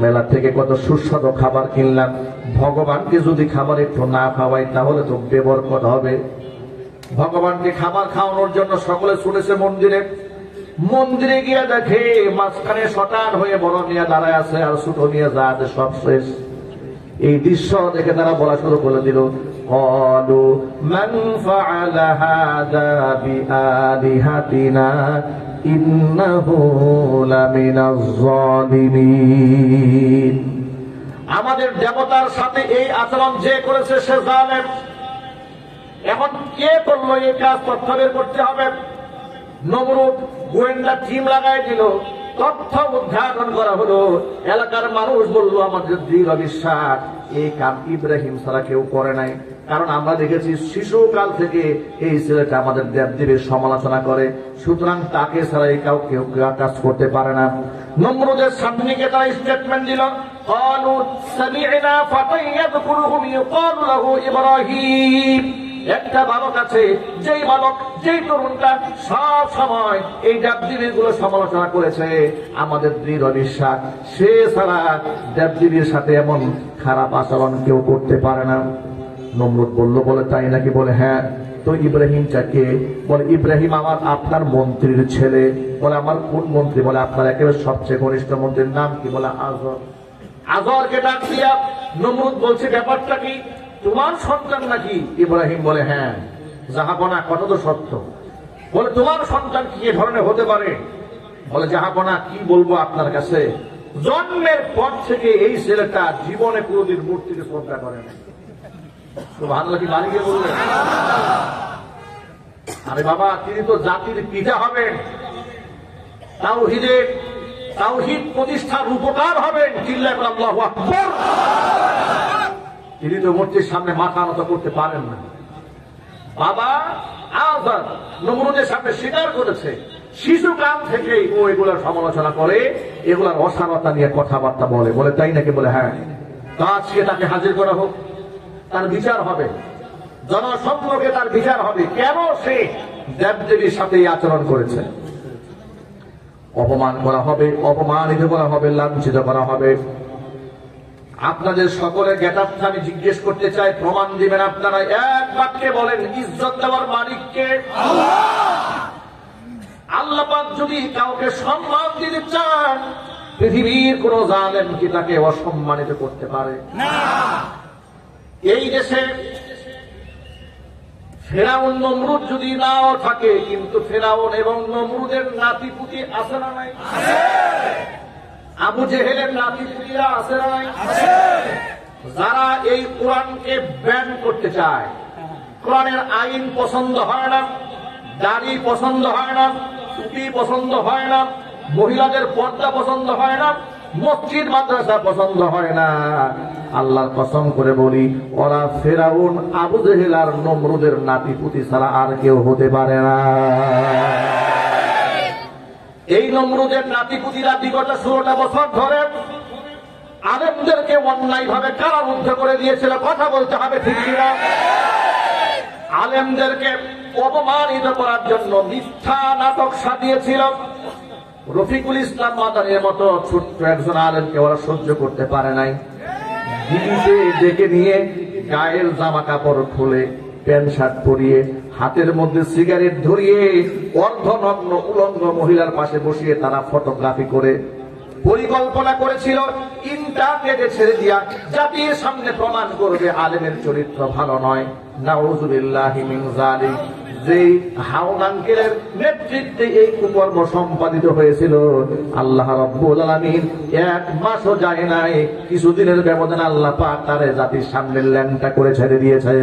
মেলা থেকে কত সুস্বাদু খাবার কিনলাম, ভগবানকে যদি খাবার একটু না খাওয়াই তাহলে তো বেবরকত হবে। ভগবানকে খাবার খাওয়ানোর জন্য সকলে ছুটেছে মন্দিরে। মন্দিরে গিয়ে দেখে মাঝখানে শটান হয়ে বড় নিয়ে দাঁড়ায় আছে, আর ছোট নিয়ে যা আছে সব শেষ। এই দৃশ্য দেখে তারা বলা শুরু করে দিল, ক্বালু মান ফাআলা হাযা বিআলিহাতিনা ইন্নাহু লামিনাজ যালিমিন। আমাদের দেবতার সাথে এই আচরণ যে করেছে সে জালেম। এখন কে করলো এই কাজ? তথ্য বের করতে হবে। নমরুদ গোয়েন্দা টিম লাগাই দিল, তথ্য উদ্ঘাটন করা হলো। এলাকার মানুষ বলল, আমাদের দৃঢ় বিশ্বাস এই কাম ইব্রাহিম ছাড়া কেউ করে নাই, কারণ আমরা দেখেছি শিশুকাল থেকে এই ছেলেটা আমাদের দেবদেবীর সমালোচনা করে, সুতরাং তাকে ছাড়া এই কেউ কাজ করতে পারে না। নমরুদের সামনে গিয়ে তারা স্টেটমেন্ট দিল, ক্বালু সামি'না ফাতান ইয়াযকুরুহুম ইউকালু লাহু ইব্রাহিম। একটা বালক আছে, যেই তরুণটা সব সময় এই দেবদেবীর গুলো সমালোচনা করেছে, আমাদের দৃঢ় বিশ্বাস সে ছাড়া দেবদেবীর সাথে এমন খারাপ আচরণ কেউ করতে পারে না। নমরুদ বলল, বলে তাই নাকি? বলে হ্যাঁ। তো ইব্রাহিম চাকে? বলে ইব্রাহিম আমার আপনার মন্ত্রীর ছেলে। বলে আমার কোন মন্ত্রী? বলে আপনার একেবারে সবচেয়ে ঘনিষ্ঠ মন্ত্রীর নাম কি? বলে আজর। আজরকে ডাক দিয়া নমরুদ বলছে, ব্যাপারটা কি? তোমার সন্তান নাকি? ইব্রাহিম বলে হ্যাঁ। জাহাপনা, কথা তো সত্য। বলে তোমার সন্তান কি এ ধরনের হতে পারে? বলে জাহাপনা, কি বলবো আপনার কাছে, জন্মের পর থেকে এই ছেলেটা জীবনে কোনদিন মূর্তিকে শ্রদ্ধা করে না। সুবহানাল্লাহ কি বাড়ি গিয়ে বললেন? আরে বাবা, তিনি তো জাতির পিতা হবেন, তাওহীদ প্রতিষ্ঠার উপকার হবেন। চিল্লায় বলেন আল্লাহু আকবার। তিনি তো মূর্তির সামনে মাথা নত করতে পারেন না। বাবা আযর নমরুদের সামনে স্বীকার করেছে, শিশুকাল থেকেই ও এগুলার সমালোচনা করে, এগুলার অসারতা নিয়ে কথাবার্তা বলে। বলে তাই নাকি? বলে হ্যাঁ। তো আজকে তাকে হাজির করা হোক, তার বিচার হবে, জনসম্মুখে তার বিচার হবে, কেন সে দেবদেবীর সাথে এই আচরণ করেছে। অপমান করা হবে, অপমানিত করা হবে, লাঞ্ছিত করা হবে। আপনাদের সকলের জ্ঞাতার্থে আমি জিজ্ঞেস করতে চাই, প্রমাণ দিবেন আপনারা? এক বাক্যে বলেন, ইজ্জত দেওয়ার মালিককে? আল্লাহ পাক যদি কাউকে সম্মান দিতে চান, পৃথিবীর কোন জালেম কি তাকে অসম্মানিত করতে পারে না? এই দেশে ফেরাউন নমরুদ যদি নাও থাকে, কিন্তু ফেরাউন এবং নমরুদের নাতিপুতি আছে না নাই? আবু জেহেলের নাতিপুতিরা আছে না নাই? যারা এই কোরআনকে ব্যান করতে চায়, কোরআনের আইন পছন্দ হয় না, দাড়ি পছন্দ হয় না, টুপি পছন্দ হয় না, মহিলাদের পর্দা পছন্দ হয় না, মসজিদ মাদ্রাসা পছন্দ হয় না, আল্লাহর কসম করে বলি ওরা ফেরাউন, আবু জেহেল আর নমরুদের নাতিপুতি ছাড়া আর কেউ হতে পারে না। এই নমরুদের নাতিপুতিরা বিগত 16টা বছর ধরে আলেমদেরকে অন্যায় ভাবে কারারুদ্ধ করে দিয়েছিল। কথা বলতে হবে ঠিক কিনা? আলেমদেরকে অপমানিত করার জন্য মিথ্যা নাটক সাজিয়েছিল। রফিকুল ইসলাম মাদানির মতো ছোট্ট একজন আলেমকে ওরা সহ্য করতে পারে নাই। দিদিতে ডেকে নিয়ে গায়ের জামা কাপড় খুলে প্যান্ট শার্ট পরিয়ে হাতের মধ্যে সিগারেট ধরিয়ে অর্ধনগ্ন উলঙ্গ মহিলার পাশে বসিয়ে তারা ফটোগ্রাফি করে পরিকল্পনা করেছিল ইন্টারনেটে ছেড়ে দিয়া জাতির সামনে প্রমাণ করবে আলেমের চরিত্র ভালো নয়। নাউযুবিল্লাহি মিন যালিক। যে হাউন আঙ্কেলের নেতৃত্বে এই কুকর্ম সম্পাদিত হয়েছিল, আল্লাহ রাব্বুল আলামিন 1 মাসও যায় নাই, কিছুদিনের ব্যবধানে আল্লাহ পাক তারে জাতির সামনে ল্যাংটা করে ছেড়ে দিয়েছে।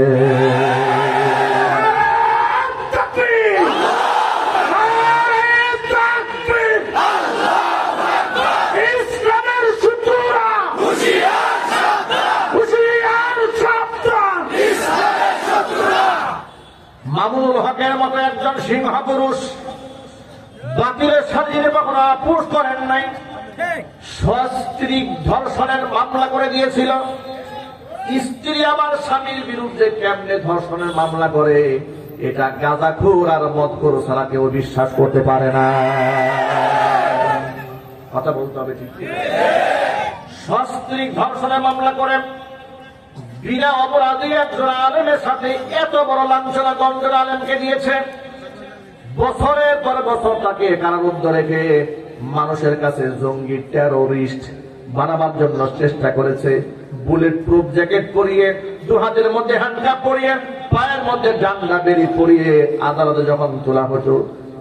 মামুনুল হকের মতো একজন সিংহ পুরুষ বাতিলের সাথে কখনো আপোষ করেন নাই। স্ত্রী ধর্ষণের মামলা করে দিয়েছিল। স্ত্রী আবার স্বামীর বিরুদ্ধে কেমনে ধর্ষণের মামলা করে, এটা গাঁজাখোর আর মদখোর ছাড়া কেউ বিশ্বাস করতে পারে না। কথা বলতে হবে ঠিক। স্ত্রী ধর্ষণের মামলা করে বিনা অপরাধী একজন আলেমের সাথে এত বড় লাঞ্ছনা গঞ্জনা আলেমকে দিয়েছে। বছরের পর বছর তাকে কারারুদ্ধ রেখে মানুষের কাছে জঙ্গি টেরোরিস্ট বানাবার জন্য চেষ্টা করেছে। বুলেট প্রুফ জ্যাকেট পরিয়ে, 2 হাতের মধ্যে হ্যান্ডকাপ পরিয়ে, পায়ের মধ্যে ডান্ডা বেরি পরিয়ে আদালতে যখন তোলা হতো,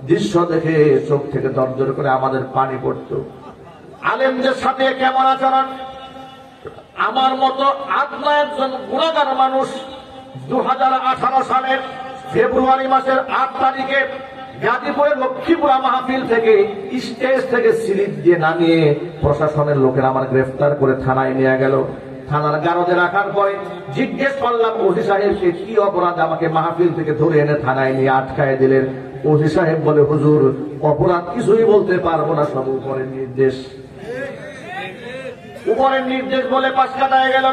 দৃশ্য দেখে চোখ থেকে দরজর করে আমাদের পানি পড়তো। আলেমদের সাথে কেমন আচরণ! আমার মতো আদনা একজন গুণাগার মানুষ 2018 সালের ফেব্রুয়ারি মাসের 8 তারিখে গাজীপুরের লক্ষ্মীপুরা মাহফিল থেকে স্টেজ থেকে স্লিপ দিয়ে নামিয়ে প্রশাসনের লোকেরা আমার গ্রেফতার করে থানায় নিয়ে গেল। থানার গারদে রাখার পরে জিজ্ঞেস করলাম ওসি সাহেবকে, কি অপরাধ আমাকে মাহফিল থেকে ধরে এনে থানায় নিয়ে আটকায় দিলেন? ওসি সাহেব বলে, হুজুর অপরাধ কিছুই বলতে পারবো না, সব উপরের নির্দেশ। উপরের নির্দেশ বলে 5 কাটায় গেল।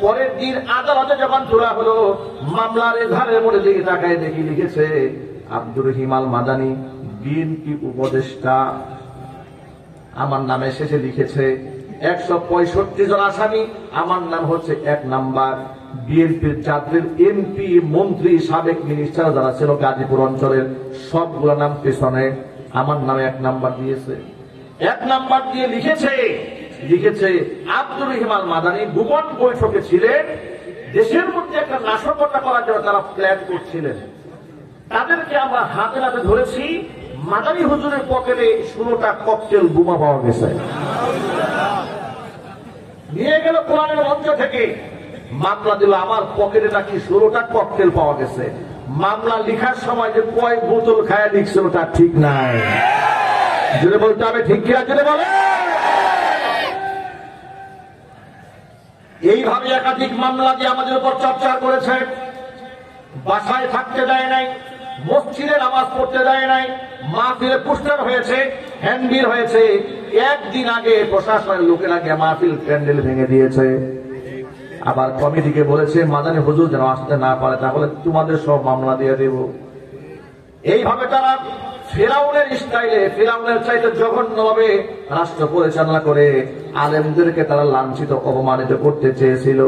পরের দিন আদালতে যখন তোলা হলো, মামলার এধারের মধ্যে দিকে তাকায় দেখি লিখেছে আব্দুর রহিম আল মাদানী, বিএনপি উপদেষ্টা। আমার নামে শেষে লিখেছে 165 জন আসামি, আমার নাম হচ্ছে 1 নাম্বার। বিএনপির জাতীয় এমপি, মন্ত্রী, সাবেক মিনিস্টার যারা ছিল গাজীপুর অঞ্চলের, সবগুলো নাম পেছনে আমার নামে 1 নাম্বার দিয়েছে। 1 নাম্বার দিয়ে লিখেছে আব্দুর রহিম আল মাদানী গোপন বৈঠকে ছিলেন, দেশের মধ্যে একটা নাশকতা করার জন্য তারা প্ল্যান করছিলেন। তাদেরকে আমরা হাতে নাতে ধরেছি। মাদানী হুজুরের পকেটে 16টা ককটেল বোমা পাওয়া গেছে। নিয়ে গেল কোরআনের মঞ্চ থেকে, মামলা দিল আমার পকেটে নাকি 16টা ককটেল পাওয়া গেছে। মামলা লিখার সময় যে কয় বোতল খায় লিখছিল তা ঠিক নাই। জুড়ে বলতে হবে ঠিক কিনা? জুড়ে বলে। এইভাবে একাধিক মামলা দিয়ে আমাদের উপর চর্চা করেছে। বাসায় থাকতে দেয় নাই, মসজিদে নামাজ পড়তে দেয় নাই, মাহফিলে পোস্টার হয়েছে, হ্যান্ডবিল হয়েছে। একদিন আগে প্রশাসনের লোকেরা গিয়ে মাহফিল প্যান্ডেল ভেঙে দিয়েছে। আবার কমিটিকে বলেছে মাদানী হুজুর যেন আসতে না পারে, তাহলে তোমাদের সব মামলা দিয়ে দেব। এইভাবে তারা ফেরাউনের স্টাইলে, ফেরাউনের চাইতে জঘন্যভাবে রাষ্ট্র পরিচালনা করে আলেমদেরকে তারা লাঞ্ছিত, অপমানিত করতে চেয়েছিল।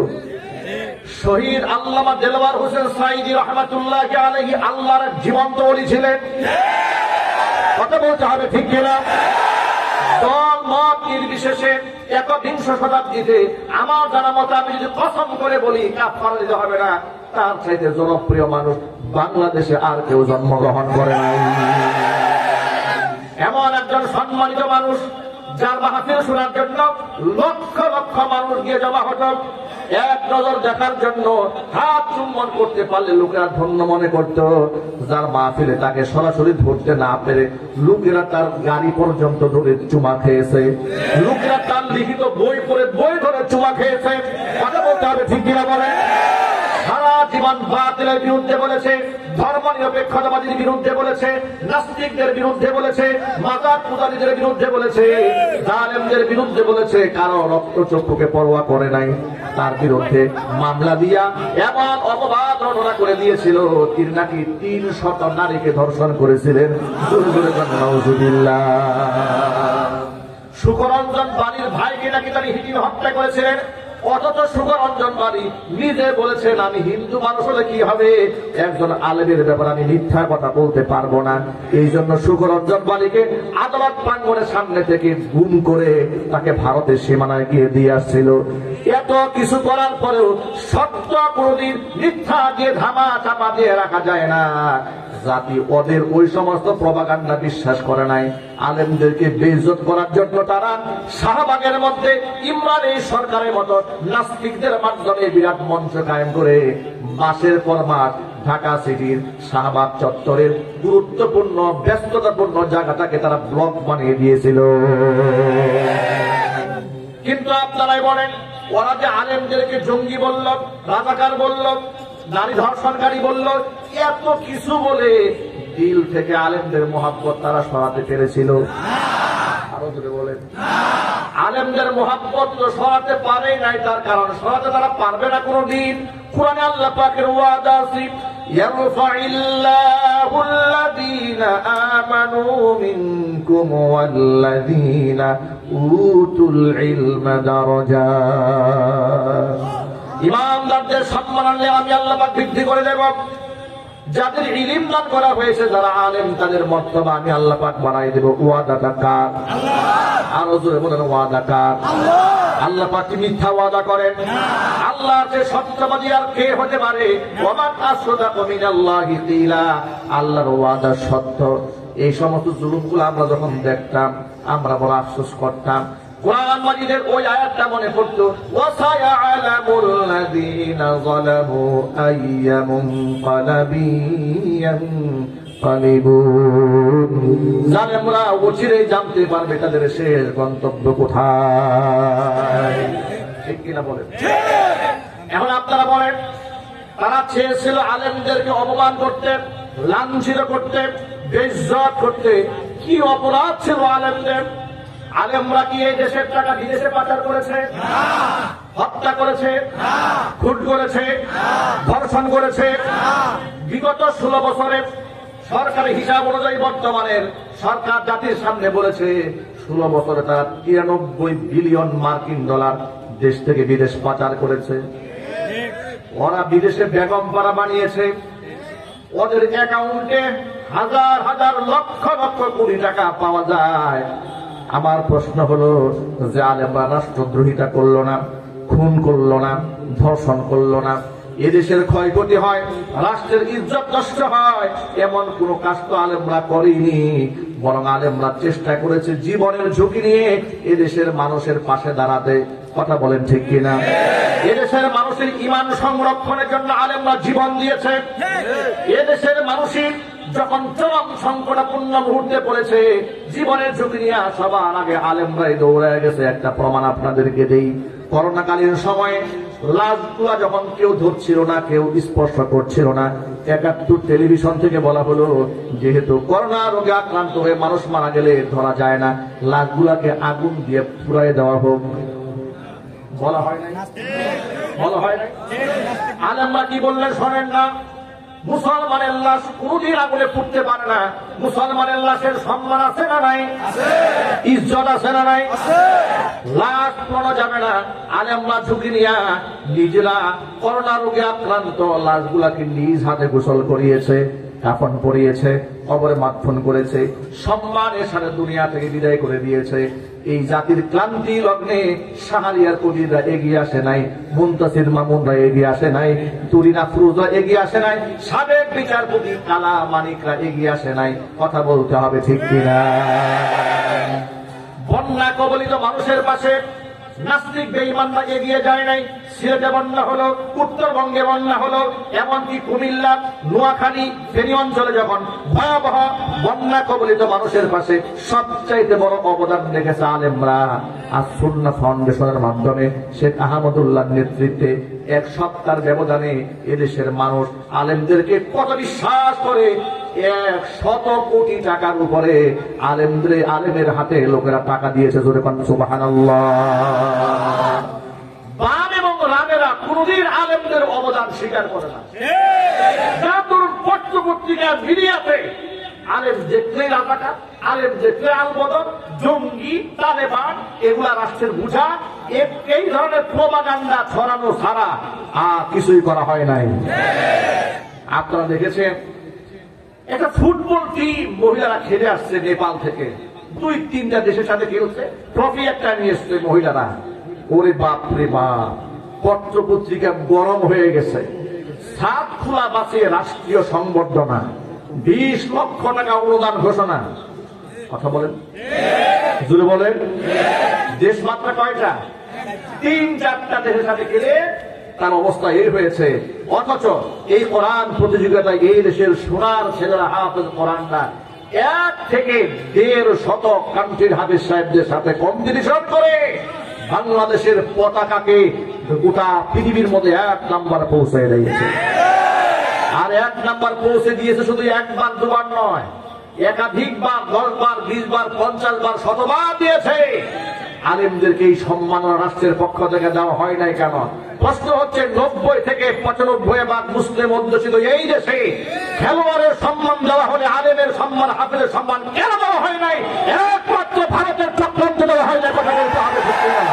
শহীদ আল্লামা দেলওয়ার হোসেন সাঈদী রহমাতুল্লাহি আলাইহি আল্লাহর জীবন্ত ওলি ছিলেন। কথা বলতে হবে ঠিক কিনা? দল মত নির্বিশেষে 21 শতাব্দীতে আমার জানা মতো আমি যদি কসম করে বলি কাফারা দিতে হবে না, তার চাইতে জনপ্রিয় মানুষ বাংলাদেশে আর কেউ জন্মগ্রহণ করে নাই। এমন একজন সম্মানিত মানুষ যার মাহফিল শোনার জন্য লক্ষ লক্ষ মানুষ গিয়ে জমা হতো। এক নজর দেখার জন্য হাত চুম্বন করতে পারলে লোকেরা ধন্য মনে করত। যার মাহফিলে তাকে সরাসরি ধরতে না পেরে লোকেরা তার গাড়ি পর্যন্ত ধরে চুমা খেয়েছে, লোকেরা তার লিখিত বই পড়ে বই ধরে চুমা খেয়েছে। কথা বলতে হবে ঠিক কিনা বলে? সারা জীবন বাতিলের বিরুদ্ধে বলেছে, ধর্ম নিরপেক্ষতাবাদীর বিরুদ্ধে বলেছে, নাস্তিকদের বিরুদ্ধে বলেছে, মাজার পূজারীদের বিরুদ্ধে বলেছে, জালেমদের বিরুদ্ধে বলেছে। কারো রক্ত চক্ষুকে পরোয়া করে নাই। তার বিরুদ্ধে মামলা দিয়া এমন অপবাদ রটনা করে দিয়েছিল, তিনি নাকি 300 নারীকে ধর্ষণ করেছিলেন। নাউজুবিল্লাহ। সুখরঞ্জন বাণীর ভাইকে নাকি তিনি হিটিয়ে হত্যা করেছিলেন। অথচ সুখরঞ্জন বাণী নিজে বলেছেন, আমি হিন্দু মানুষ হলে কি হবে, একজন আলেমের ব্যাপারে আমি মিথ্যা কথা বলতে পারবো না। এই জন্য সুখরঞ্জন বাণীকে আদালত প্রাঙ্গণের সামনে থেকে গুম করে তাকে ভারতের সীমানায় গিয়ে দিয়ে আসছিল। এত কিছু করার পরেও সত্য কোনদিন মিথ্যা দিয়ে ধামা চাপা দিয়ে রাখা যায় না। জাতি ওদের ওই সমস্ত প্রপাগান্ডা বিশ্বাস করে নাই। আলেমদেরকে বেইজ্জত করার জন্য তারা শাহবাগের মধ্যে ইমরান এই সরকারের মতো নাস্তিকদের মাধ্যমে বিরাট মঞ্চ কায়েম করে মাসের পর মাস ঢাকা সিটির শাহবাগ চত্বরের গুরুত্বপূর্ণ ব্যস্ততাপূর্ণ জায়গাটাকে তারা ব্লক বানিয়ে দিয়েছিল। কিন্তু আপনারাই বলেন, ওরা যে আলেমদেরকে জঙ্গি বলল, রাজাকার বলল, নারী ধর্ষণকারী বলল, এত কিছু বলে দিল থেকে আলেমদের মোহাব্বত তারা সরাতে পেরেছিল? আরো জোরে বলেন। আলেমদের মোহাব্বত তো সরাতে পারে নাই। তার কারণ সরাতে তারা পারবে না কোনদিন। কুরআনে আল্লাহ পাকের ওয়াদা আছে, ইয়ারফাইল্লাহু আল্লাযীনা আমানু মিনকুম ওয়াল্লাযীনা উতুল ইলমা দারাজাত। ইমানদারদের সম্মান আনলে আমি আল্লাহ পাক বৃদ্ধি করে দেব। যাদের ইলম দান করা হয়েছে, যারা আলেম, তাদের মর্তবা আমি আল্লাহ পাক বাড়াই দেব। ওয়াদাটা কার? আরো জোরে বলেন, ওয়াদা কার? আল্লাহ পাক কি মিথ্যা ওয়াদা করেন? আল্লাহ যে সত্যবাদী আর কে হতে পারে? ওয়ামান আসদাকু মিনাল্লাহি কিলা। আল্লাহর ওয়াদা সত্য। এই সমস্ত জুলুমগুলো আমরা যখন দেখতাম আমরা বড় আফসোস করতাম। কুরআন মাজিদের ওই আয়াতটা মনে পড়তো, ওয়াসায়ালামুল লাযীনা যালামু আইয়া মুনকালাবিন কালিবুন। জালেমরা অচিরেই জানতে পারবে তাদের শেষ গন্তব্য কোথায়। ঠিক কিনা বলেন? এখন আপনারা বলেন, তারা চেয়েছিল আলেমদেরকে অপমান করতে, লাঞ্ছিত করতে, বেইজ্জত করতে। কি অপরাধ ছিল আলেমদের? আলেমরা কি এই দেশের টাকা বিদেশে পাচার করেছে? হত্যা করেছে? খুন করেছে? ধর্ষণ করেছে? বিগত 16 বছরে সরকারি হিসাব অনুযায়ী বর্তমানের সরকার জাতির সামনে বলেছে 16 বছরে তারা 93 বিলিয়ন মার্কিন ডলার দেশ থেকে বিদেশ পাচার করেছে। ওরা বিদেশে বেগম পাড়া বানিয়েছে। ওদের অ্যাকাউন্টে হাজার হাজার লক্ষ লক্ষ কোটি টাকা পাওয়া যায়। আমার প্রশ্ন হলো যে আলেমরা রাষ্ট্রদ্রোহিতা করলো না, খুন করলো না, ধর্ষণ করলো না, এদেশের ক্ষয়ক্ষতি হয়, রাষ্ট্রের ইজ্জত নষ্ট হয়, এমন কোন কাজ তো আলেমরা করেনি। বরং আলেমরা চেষ্টা করেছে জীবনের ঝুঁকি নিয়ে এদেশের মানুষের পাশে দাঁড়াতে। কথা বলেন ঠিক কিনা? এদেশের মানুষের ঈমান সংরক্ষণের জন্য আলেমরা জীবন দিয়েছে। এদেশের মানুষের যখন চরম সংকটাপূর্ণ মুহূর্তে পড়েছে, জীবনের ঝুঁকি নিয়ে সবার আগে আলেমরাই দৌড়ায় গেছে। একটা প্রমাণ আপনাদেরকে দেই। করোনাকালীন সময়ে লাশগুলা যখন কেউ ধরছিল না, কেউ স্পর্শ করছিল না, 71 টেলিভিশন থেকে বলা হলো, যেহেতু করোনা রোগে আক্রান্ত হয়ে মানুষ মারা গেলে ধরা যায় না, লাশগুলাকে আগুন দিয়ে পুড়াই দেওয়া হোক। বলা হয় নাই? বলা হয় নাই? আলেমরা কি বললেন শোনেন না? মুসলমানের লাশ কোনদিন আগুনে পুড়তে পারে না। মুসলমানের লাশের সম্মান আছে না নাই? ইজ্জত আছে না নাই? লাশ পোড়ানো যাবে না। আলেমরা ঝুঁকি নিয়া নিজেরা করোনা রোগে আক্রান্ত লাশগুলাকে নিজ হাতে গোসল করিয়েছে, কাফন পরিয়েছে, কবরে মাদফন করেছে, সম্মানের সাথে দুনিয়া থেকে বিদায় করে দিয়েছে। এই জাতির ক্লান্তি লগ্নে শাহরিয়ার কবিরা এগিয়ে আসে নাই, মুনতাসির মামুনরা এগিয়ে আসে নাই, তুরিনা ফিরোজরা এগিয়ে আসে নাই, সাবেক বিচারপতি কালা মানিকরা এগিয়ে আসে নাই। কথা বলতে হবে ঠিক কিনা? বন্যা কবলিত মানুষের পাশে নাস্তিক বেঈমানরা এগিয়ে যায় নাই। সিলেটে বন্যা হলো, উত্তরবঙ্গে বন্যা হলো, এমনকি কুমিল্লা, নোয়াখালী, ফেনী অঞ্চলে যখন ভয়াবহ বন্যা কবলিত মানুষের পাশে সবচাইতে বড় অবদান রেখেছে আলেমরা। আর সুন্নাহ ফাউন্ডেশনের মাধ্যমে শেখ আহমদুল্লাহর নেতৃত্বে 1 সপ্তাহের ব্যবধানে এদেশের মানুষ আলেমদেরকে কত বিশ্বাস করে, 100 কোটি টাকার উপরে আলেমের হাতে লোকেরা টাকা দিয়েছে। জোরে কোন সুবহানাল্লাহ। বাম এবং রামেরা কোনদিন আলেমদের অবদান স্বীকার করে না। পত্র-পত্রিকা মিডিয়াতে আলেম দেখলে রাজাকার, আলেম দেখলে আলবদর, জঙ্গি, তালেবান, এগুলা রাষ্ট্রের বোঝা, এই ধরনের প্রোপাগান্ডা ছড়ানো ছাড়া আর কিছুই করা হয় নাই। আপনারা দেখেছেন একটা ফুটবল টিম মহিলারা খেলে আসছে নেপাল থেকে, 2-3টা দেশের সাথে খেলছে, ট্রফি একটা নিয়ে এসছে মহিলারা। ওরে বাপ রে বাপ, পত্র পত্রিকা গরম হয়ে গেছে। 7 খোলা বাসে রাষ্ট্রীয় সংবর্ধনা, 20 লক্ষ টাকা অনুদান ঘোষণা। কথা বলেন, জুড়ে বলেন। দেশ মাত্র কয়টা? 3-4টা দেশের সাথে খেলে তার অবস্থা এই হয়েছে। অথচ এই কোরআন প্রতিযোগিতায় এই দেশের সোনার ছেলেরা হাফেজ কোরআনটা 1 থেকে 150 কান্ট্রির হাফেজ সাহেবদের সাথে কম্পিটিশন করে বাংলাদেশের পতাকাকে গোটা পৃথিবীর মধ্যে 1 নাম্বার পৌঁছে দিয়েছে। আর 1 নাম্বার পৌঁছে দিয়েছে শুধু 1 বার 2 বার নয়, একাধিকবার, 10 বার, 20 বার, 50 বার, 100 বার দিয়েছে। আলেমদেরকে এই সম্মাননা রাষ্ট্রের পক্ষ থেকে দেওয়া হয় নাই কেন? প্রশ্ন হচ্ছে 90 থেকে 95 ভাগ মুসলিম অধ্যুষিত এই দেশে খেলোয়াড়ের সম্মান দেওয়া হলে আলেমের সম্মান, হাফেজের সম্মান কেন দেওয়া হয় নাই? একমাত্র ভারতের চক্রান্ত দেওয়া হয় না। কথা বলতে হবে, সত্যি না?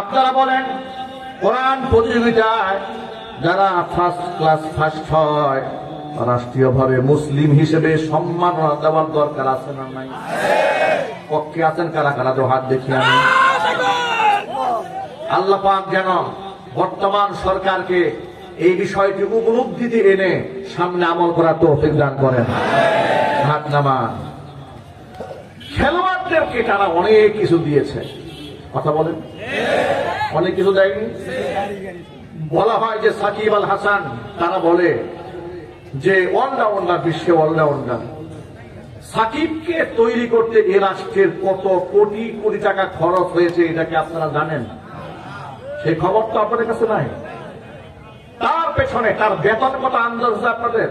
আপনারা বলেন, কোরআন প্রতিযোগিতায় যারা ফার্স্ট ক্লাস ফার্স্ট হয় রাষ্ট্রীয়ভাবে মুসলিম হিসেবে সম্মাননা দেওয়ার দরকার আছে না নাই? পক্ষে আছেন কারা কারা? তো হাত দেখি আমি। আল্লাহ পাক যেন বর্তমান সরকারকে এই বিষয়টি উপলব্ধিতে এনে সামনে আমল করার তৌফিক দান করেন। হাত নামান। খেলোয়াড়দেরকে তারা অনেক কিছু দিয়েছে। কথা বলেন, অনেক কিছু দেয়নি। বলা হয় যে সাকিব আল হাসান, তারা বলে যে অলরাউন্ডার, বিশ্বে অলরাউন্ডার। সাকিবকে তৈরি করতে এ রাষ্ট্রের কত কোটি কোটি টাকা খরচ হয়েছে এটা কি আপনারা জানেন? সেই খবর তো আপনাদের কাছে নাই। তার পেছনে তার বেতন কত আন্দাজ আছে আপনাদের?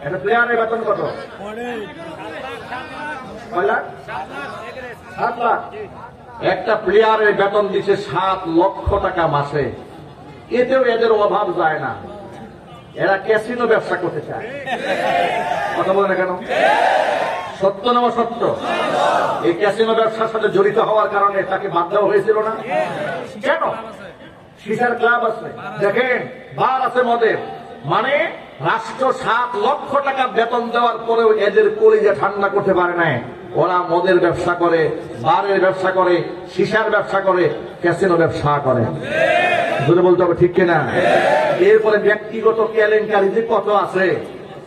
একটা প্লেয়ারের বেতন কত? 7 লাখ। একটা প্লেয়ারের বেতন দিচ্ছে 7 লক্ষ টাকা মাসে। এতেও এদের অভাব যায় না। এরা ক্যাসিনো ব্যবসা করতে চায়। কথা বলে না কেন? সত্য না অসত্য? এই ক্যাসিনো ব্যবসার সাথে জড়িত হওয়ার কারণে তাকে বাদ দেওয়া হয়েছিল না কেন? সিসার ক্লাব আছে, দেখেন, বার আছে মদের। মানে রাষ্ট্র 7 লক্ষ টাকা বেতন দেওয়ার পরেও এদের কলিজা ঠান্ডা করতে পারে না। ওরা মদের ব্যবসা করে, বারের ব্যবসা করে, সিসার ব্যবসা করে, ক্যাসিনো ব্যবসা করে। যদি বলতে হবে ঠিক কিনা? এরপরে ব্যক্তিগত কেলেঙ্কারি যে কত আছে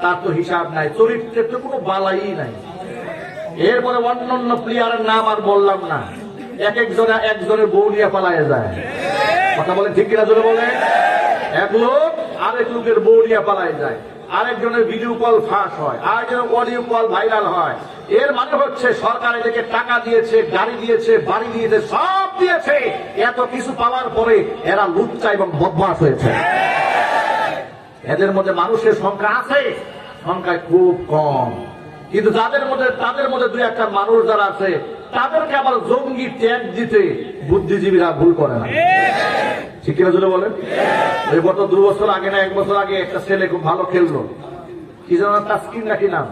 তার তো হিসাব নাই, চরিত্রের তো কোনো বালাই নাই। এরপরে অন্যান্য প্লেয়ারের নাম আর বললাম না, একজনের বউ নিয়ে পালায় যায়। কথা বলে ঠিক কিনা? জোরে বলে। এক লোক আরেক লোকের বউ নিয়ে পালায় যায়, আরেকজনের ভিডিও কল ফাঁস হয়, আরেকজনের অডিও কল ভাইরাল হয়। এর মানে হচ্ছে সরকার এদেরকে টাকা দিয়েছে, গাড়ি দিয়েছে, বাড়ি দিয়েছে, সব দিয়েছে। এত কিছু পাওয়ার পরে এরা লুচ্চা এবং বদমাশ হয়েছে। এদের মধ্যে মানুষের সংখ্যা আছে, সংখ্যায় খুব কম। কিন্তু তাদের মধ্যে 2-1টা মানুষ যারা আছে তাদেরকে আবার জঙ্গি ট্যাগ দিতে বুদ্ধিজীবীরা ভুল করে না। ঠিক কিনা যদি বলেন? ওই গত 2 বছর আগে না 1 বছর আগে একটা ছেলে খুব ভালো খেললো, কি যেন তাসকিন নাকি নাম,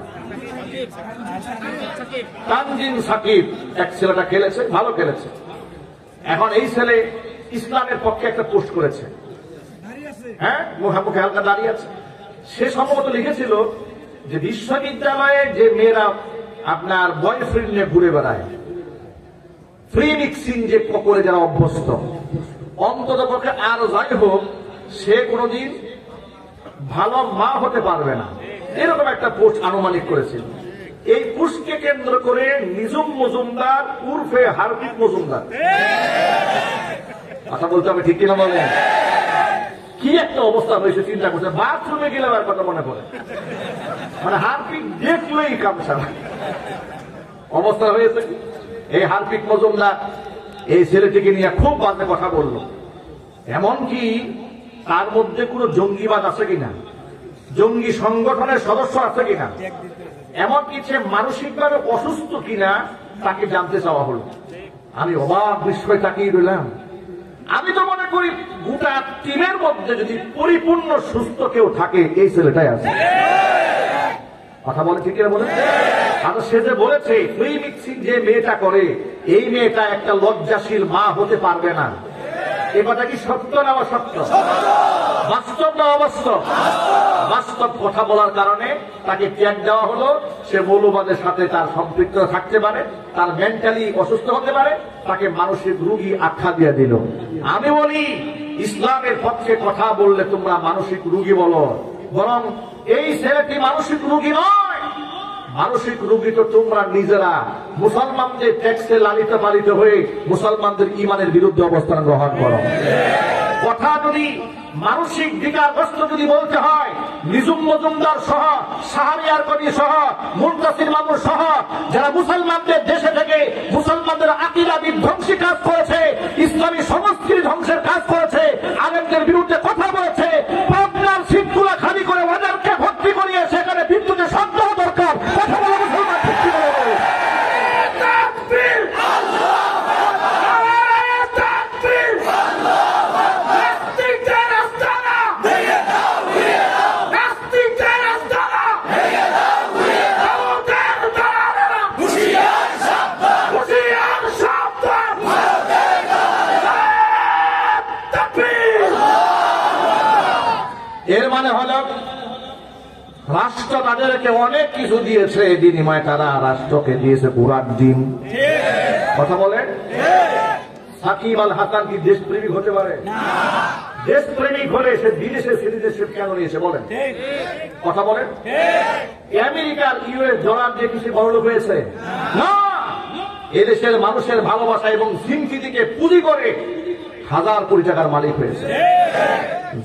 তানজিম সাকিব, এক ছেলেটা খেলেছে, ভালো খেলেছে। এখন এই ছেলে ইসলামের পক্ষে একটা পোস্ট করেছে, হ্যাঁ, মুখে হালকা দাঁড়িয়ে আছে। সে সম্ভবত লিখেছিল যে বিশ্ববিদ্যালয়ে যে মেয়েরা আপনার বয়ফ্রেন্ড নিয়ে ঘুরে বেড়ায়, ফ্রি মিক্সিং যে করে যারা অভ্যস্ত, অন্তত পক্ষে আর যাই হোক সে কোনোদিন ভালো মা হতে পারবে না, এরকম একটা পোস্ট আনুমানিক করেছিল। এই পোস্টকে কেন্দ্র করে নিজুম মজুমদার উর্ফে হার্পিক মজুমদার, কথা বলতে হবে ঠিক কিনা বলেন, কি একটা অবস্থা হয়েছে চিন্তা করছে। বাথরুমে গেলে আর কথা মনে পড়ে, মানে হার্পিক দেখলেই কামসা অবস্থা হয়েছে। এই হার্পিক মজুমদার এই ছেলেটিকে নিয়ে খুব বাজে কথা বলল, এমনকি তার মধ্যে কোন জঙ্গিবাদ আছে কিনা, জঙ্গি সংগঠনের সদস্য আছে কিনা, এমনকি সে মানসিকভাবে অসুস্থ কিনা তাকে জানতে চাওয়া হলো। আমি অবাক বিস্ময় তাকিয়ে রইলাম। আমি তো মনে করি গোটা টিমের মধ্যে যদি পরিপূর্ণ সুস্থ কেউ থাকে এই ছেলেটাই আছে। কথা বলে ঠিক কিনা বলে? আর সে যে বলেছে ফ্রি মিক্সিং যে মেয়েটা করে, এই মেয়েটা একটা লজ্জাশীল মা হতে পারবে না, এ কথা কি সত্য না অসত্য? বাস্তব না অবাস্তব? বাস্তব কথা বলার কারণে তাকে ত্যাগ দেওয়া হলো। সে মৌলবাদের সাথে তার সম্পৃক্ত থাকতে পারে, তার মেন্টালি অসুস্থ হতে পারে, তাকে মানসিক রোগী আখ্যা দিয়ে দিল। আমি বলি ইসলামের পক্ষে কথা বললে তোমরা মানসিক রোগী বলো, বরং এই ছেলেটি মানসিক রোগী নয়, মানসিক রোগী তো তোমরা নিজেরা মুসলমানদের ট্যাক্সে লালিত পালিত হয়ে মুসলমানদের ইমানের বিরুদ্ধে অবস্থান গ্রহণ করো। কথা যদি মানসিক বিকারগ্রস্ত যদি বলতে হয়, নিজুম মজুমদার সহ, শাহরিয়ার কবি সহ, মুনতাসির মামুন সহ যারা মুসলমানদের দেশে থেকে মুসলমানদের আকীদা বিধ্বংসী কাজ করেছে, ইসলামী সংস্কৃতি ধ্বংসের কাজ করেছে, আলেমদের বিরুদ্ধে কথা বলেছে, পাবনার সিটগুলো খালি করে ওদেরকে ভর্তি করিয়ে সেখানে বিদ্যুতের সন্দেহ দরকার, কথা বলে মুসলমান ভর্তি করে দেবে। এর মানে হল রাষ্ট্র তাদেরকে অনেক কিছু দিয়েছে, বিনিময়ে তারা রাষ্ট্রকে দিয়েছে ঘোড়ার ডিম। কথা বলেন, সাকিব আল হাসান কি দেশপ্রেমিক হতে পারে? দেশপ্রেমিক হলে সে বিদেশে সিটিজেনশিপ কেন নিয়েছে বলেন? কথা বলেন, আমেরিকার ইউএস ডলার দিয়ে কিছু বড়লোক হয়েছে না, এদেশের মানুষের ভালোবাসা এবং সিম্পিতিকে পুঁজি করে হাজার কোটি টাকার মালিক হয়েছে।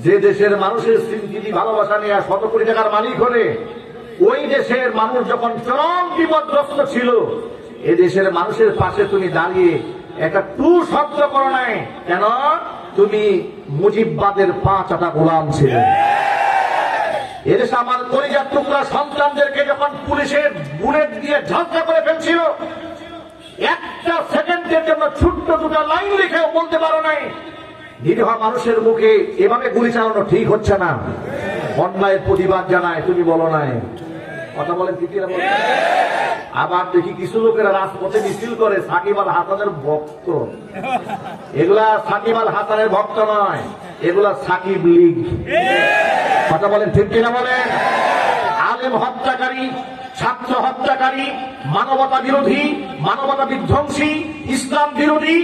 যে দেশের মানুষের সিম্পিতি ভালোবাসা নিয়ে শত কোটি টাকার মালিক হলে, ওই দেশের মানুষ যখন চরম বিপদগ্রস্ত ছিল, এ দেশের মানুষের পাশে তুমি দাঁড়িয়ে একটা টু শব্দ করো নাই কেন? তুমি মুজিববাদের 5 গোলাম ছিলে। এদেশে আমার কলিজার টুকরা সন্তানদেরকে যখন পুলিশের বুলেট দিয়ে ঝাঁঝরা করে ফেলছিল, একটা সেকেন্ডের জন্য ছোট্ট 2টা লাইন লিখেও বলতে পারো নাই নিরীহ মানুষের মুখে এভাবে গুলি চালানো ঠিক হচ্ছে না, অন্যায়ের প্রতিবাদ জানায়, তুমি বলো নাই। কথা বলেন ঠিক কিনা বলেন? আবার দেখি কিছু লোকেরা রাজপথে মিছিল করে সাকিব আল হাসানের ভক্ত। এগুলা সাকিব আল হাসানের ভক্ত নয়, এগুলা সাকিব লীগ। কথা বলেন ঠিক কিনা বলেন? আলেম হত্যাকারী, ছাত্র হত্যাকারী, মানবতা বিরোধী, মানবতা বিধ্বংসী, ইসলাম বিরোধী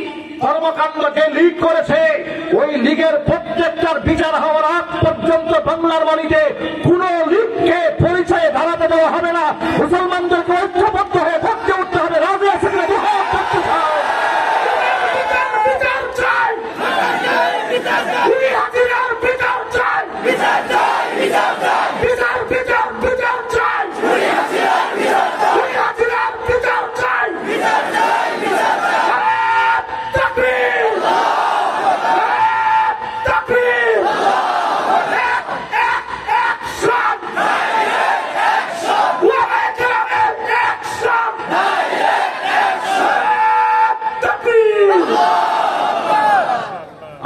কর্মকাণ্ড যে লীগ করেছে, ওই লীগের প্রত্যেকটার বিচার হওয়ার আগ পর্যন্ত বাংলার মাটিতে কোন লীগকে পরিচয়ে দাঁড়াতে দেওয়া হবে না। মুসলমানদেরকে ঐক্যবদ্ধ হয়ে ভক্তি উঠতে হবে, রাজি আছে কিনা?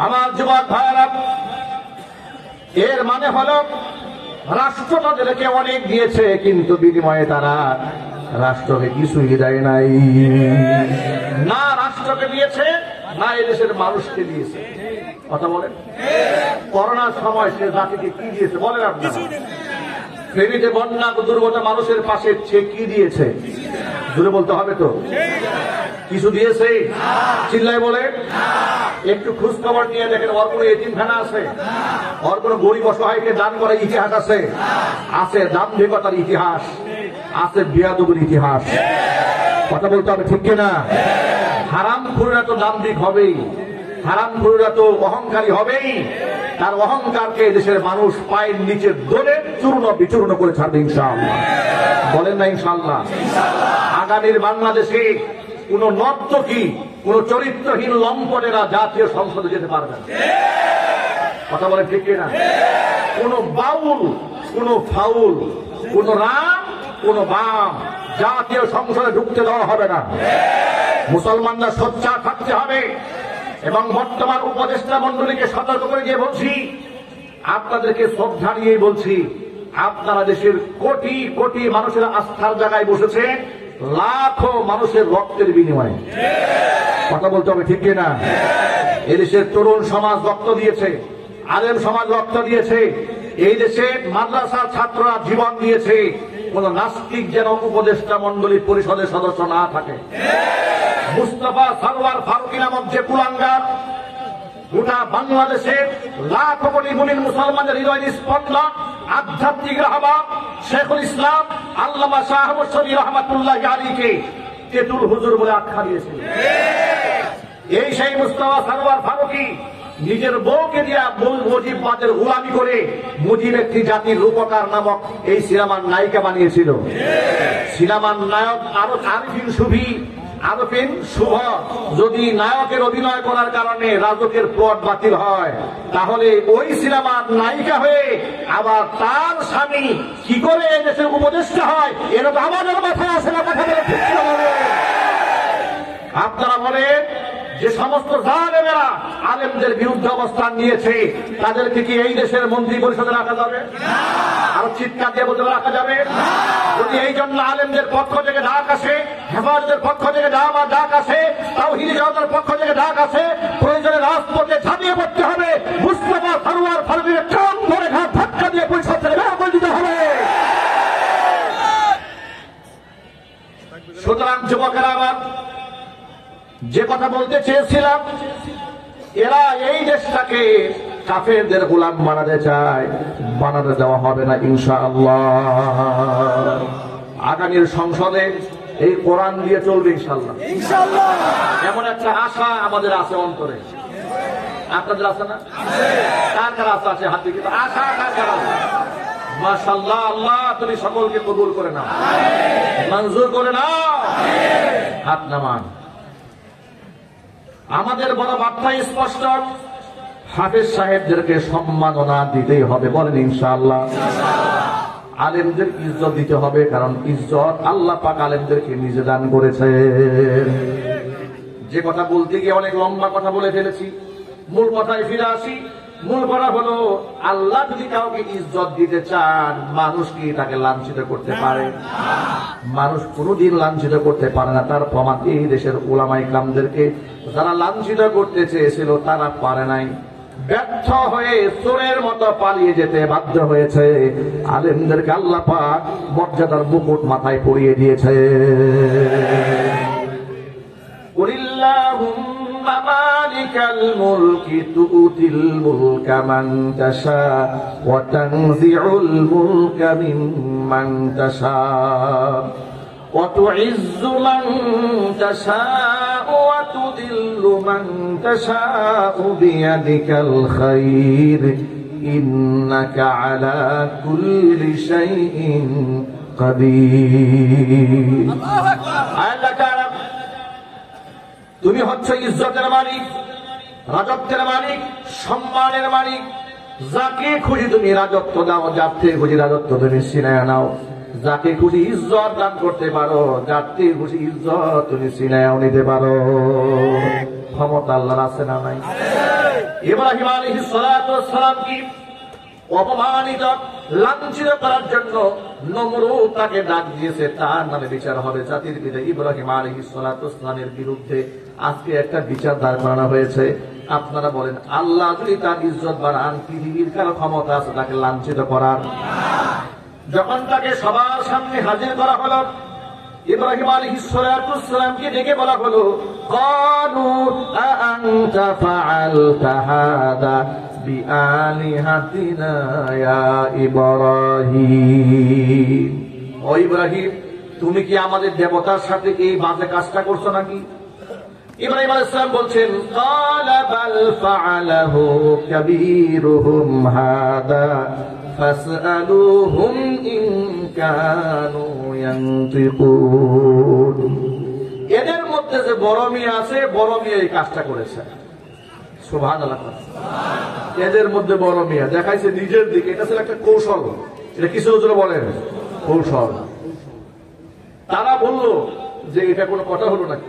আমার যুবক ভাইরা, এর মানে হল রাষ্ট্র তাদেরকে অনেক দিয়েছে, কিন্তু বিনিময়ে তারা রাষ্ট্রকে কিছুই দেয় নাই। না রাষ্ট্রকে দিয়েছে, না এদেশের মানুষকে দিয়েছে। কথা বলেন, করোনার সময় সে জাতিকে কি দিয়েছে বলেন আপনারা? ফেনীতে বন্যা দুর্গত মানুষের পাশে সে কি দিয়েছে? জুড়ে বলতে হবে তো। কিছু দিয়েছে? চিল্লাই বলে একটু খোঁজ খবর নিয়ে দেখেন, ওর কোনো এতিমখানা আছে? ওর কোনো গরিব অসহায়কে দান করার ইতিহাস আছে? আছে দাম্ভিকতার ইতিহাস, আছে বেয়াদবির ইতিহাস। কথা বলতে হবে, ঠিক কিনা? হারামখোররা তো দাম্ভিক হবেই, হারামখোররা তো অহংকারী হবেই। তার অহংকারকে দেশের মানুষ পায়ের নিচে দলে চূর্ণ বিচূর্ণ করে ছাড়বে ইনশাআল্লাহ। বলেন না ইনশাআল্লাহ? আগামীর বাংলাদেশে কোন নর্তকী, কোন চরিত্রহীন লম্পটেরা জাতীয় সংসদে যেতে পারবে না। কথা বলেন ঠিক কিনা? কোন বাউল, কোন ফাউল, কোন রাম, কোন বাম জাতীয় সংসদে ঢুকতে দেওয়া হবে না। মুসলমানরা সোচ্চার থাকতে হবে। এবং বর্তমান উপদেষ্টা মন্ডলীকে সতর্ক করে দিয়ে বলছি, আপনাদেরকে শ্রদ্ধা নিয়েই বলছি, আপনারা দেশের কোটি কোটি মানুষের আস্থার জায়গায় বসেছে লাখো মানুষের রক্তের বিনিময়ে। কথা বলতে হবে, ঠিক কিনা? এদেশের তরুণ সমাজ রক্ত দিয়েছে, আলেম সমাজ রক্ত দিয়েছে, এই দেশে মাদ্রাসার ছাত্ররা জীবন দিয়েছে। কোন নাস্তিক যেন উপদেষ্টা মন্ডলী পরিষদের সদস্য না থাকে। মুস্তাফা সারওয়ার ফারুকী নামক যে কুলাঙ্গার গোটা বাংলাদেশের লাখো কোটি মুমিন মুসলমানদের হৃদয় স্পন্দন, আধ্যাত্মিক রাহবার শেখুল ইসলাম আল্লামা শাহ আহমদ শরীফ রহমাতুল্লাহি আলাইহিকে তেতুল হুজুর বলে আখ্যা দিয়েছিল। এই সেই মুস্তাফা সারওয়ার ফারুকী নিজের বউকে দিয়া মুজিববাদের গোলামি করে মুজিব একটি জাতির রূপকার নামক এই সিনেমার নায়িকা বানিয়েছিল। সিনেমার নায়ক আরিফিন শুভ যদি নায়কের অভিনয় করার কারণে রাজকের প্লট বাতিল হয়, তাহলে ওই সিনেমার নায়িকা হয়ে আবার তার স্বামী কি করে এই দেশের উপদেষ্টা হয়, এর তো আমাদের মাথায় আসে না। কথা বলে ঠিক কিনা বলেন? আপনারা বলেন যে সমস্ত জালেমেরা আলেমদের বিরুদ্ধে অবস্থান নিয়েছে, তাদেরকে কি এই দেশের মন্ত্রী পরিষদে রাখা যাবে? আর চিৎকার দিয়ে বলতে রাখা যাবে? যদি এই জন্য আলেমদের পক্ষ থেকে ডাক আসে, হেফাজতের পক্ষ থেকে ডাক আসে, তাওহীদি জনতার পক্ষ থেকে ডাক আসে, প্রয়োজনে রাজপথে ঝাঁপিয়ে পড়তে হবে। মুস্তাফা সারওয়ার ফারুকীকে কান ধরে ঘাট ধাক্কা দিয়ে পরিষদ থেকে বের করে দিতে হবে। সুতরাং যুবকেরা, আবার যে কথা বলতে চেয়েছিলাম, এরা এই দেশটাকে কাফেরদের গোলাম বানাতে চায়, বানাতে দেওয়া হবে না ইনশাআল্লাহ। আগামীর সংসদে এই কোরআন দিয়ে চলবে ইনশাআল্লাহ। এমন একটা আশা আমাদের আছে অন্তরে। আপনাদের আছে না? কার কার আশা আছে? হাতে কিন্তু আশা কার কার আছে? মাশাআল্লাহ, আল্লাহ তুমি সকলকে কবুল করে নাও, মঞ্জুর করে নাও। হাত নামান। আমাদের বড় বার্তা স্পষ্ট, হাফেজ সাহেবদেরকে সম্মাননা দিতেই হবে। বলেন ইনশাআল্লাহ। আলেমদের ইজ্জত দিতে হবে, কারণ ইজ্জত আল্লাহ পাক আলেমদেরকে নিজে দান করেছেন। যে কথা বলতে গিয়ে অনেক লম্বা কথা বলে ফেলেছি, মূল কথায় ফিরে আসি। মূল কথা হলো, আল্লাহ যদি কাউকে ইজ্জত দিতে চান, মানুষ কি তাকে লাঞ্ছিত করতে পারে? মানুষ কোনদিন লাঞ্ছিত করতে পারে না। তার প্রমাণ এই দেশের উলামায়ে কেরামদেরকে যারা লাঞ্ছিত করতে চেয়েছিল তারা পারে নাই, ব্যর্থ হয়ে চোরের মতো পালিয়ে যেতে বাধ্য হয়েছে। আলেমদেরকে আল্লাহ পাক মর্যাদার মুকুট মাথায় পরিয়ে দিয়েছে। কুলিল্লাহুম্মা মালিকাল মুলকি তুতিল মুলকা মান তাশা ওয়া তানজিউল মুলকা মিম্মান তাশা ওয়া তুইজ্জু মান তাশা ওয়া তুদিল্লু মান তাশা বিয়াদিকাল খায়র ইন্নাকা আলা কুল্লি শাইইন কাদির। আল্লাহ তাআলা, তুমি হচ্ছে ইজ্জতের মালিক, রাজত্বের মালিক, সম্মানের মালিক। যাকে খুশি তুমি রাজত্ব দাও, যার থেকে খুশি রাজত্ব তুমি ছিনায় নাও। যাকে খুশি ইজ্জত দান করতে পারো, যার থেকে খুশি ইজ্জত তুমি ছিনায় নিতে পারো। ক্ষমতা আল্লাহর আছে না নাই? ইব্রাহিম আলাইহিস সালাতু ওয়াস সালাম কি অপমানিত, লাঞ্ছিত করার জন্য নমরুদ তাকে ডাক দিয়েছে, তার নামে বিচার হবে। জাতির পিতা ইব্রাহিম আলাইহিস সালাতু ওয়াস সালামের বিরুদ্ধে আজকে একটা বিচার দাঁড় করানো হয়েছে। আপনারা বলেন, আল্লাহ যদি তার ইজ্জত বাড়ান, পৃথিবীর কারো ক্ষমতা আছে তাকে লাঞ্ছিত করার? যখন তাকে সবার সামনে হাজির করা হলো, ইব্রাহিম আলাইহিস সালাতু সালামকে ডেকে বলা হলো, ক্বালু আআনতা ফাআলতা হাদা বিআলিহাতিনা ইয়া ইব্রাহিম। ও ইব্রাহিম, তুমি কি আমাদের দেবতার সাথে এই বাজে কাজটা করছো নাকি? ইব্রাহিম আলাইহিস সালাম বলছেন, ক্বালা বাল ফাআলাহু কাবীরুহুম হাদা ফাসআলুহুম ইন কানু ইয়ানতিকুন। এদের মধ্যে যে বড় মেয়ে আছে, বড় মেয়ে এই কাজটা করেছে। সুবহানাল্লাহ। এদের মধ্যে বড় মেয়ে দেখাইছে নিজের দিকে, এটা ছিল একটা কৌশল। এটা কিছু হুজুর বলেন কৌশল। তারা বলল যে এটা কোনো কথা হলো নাকি,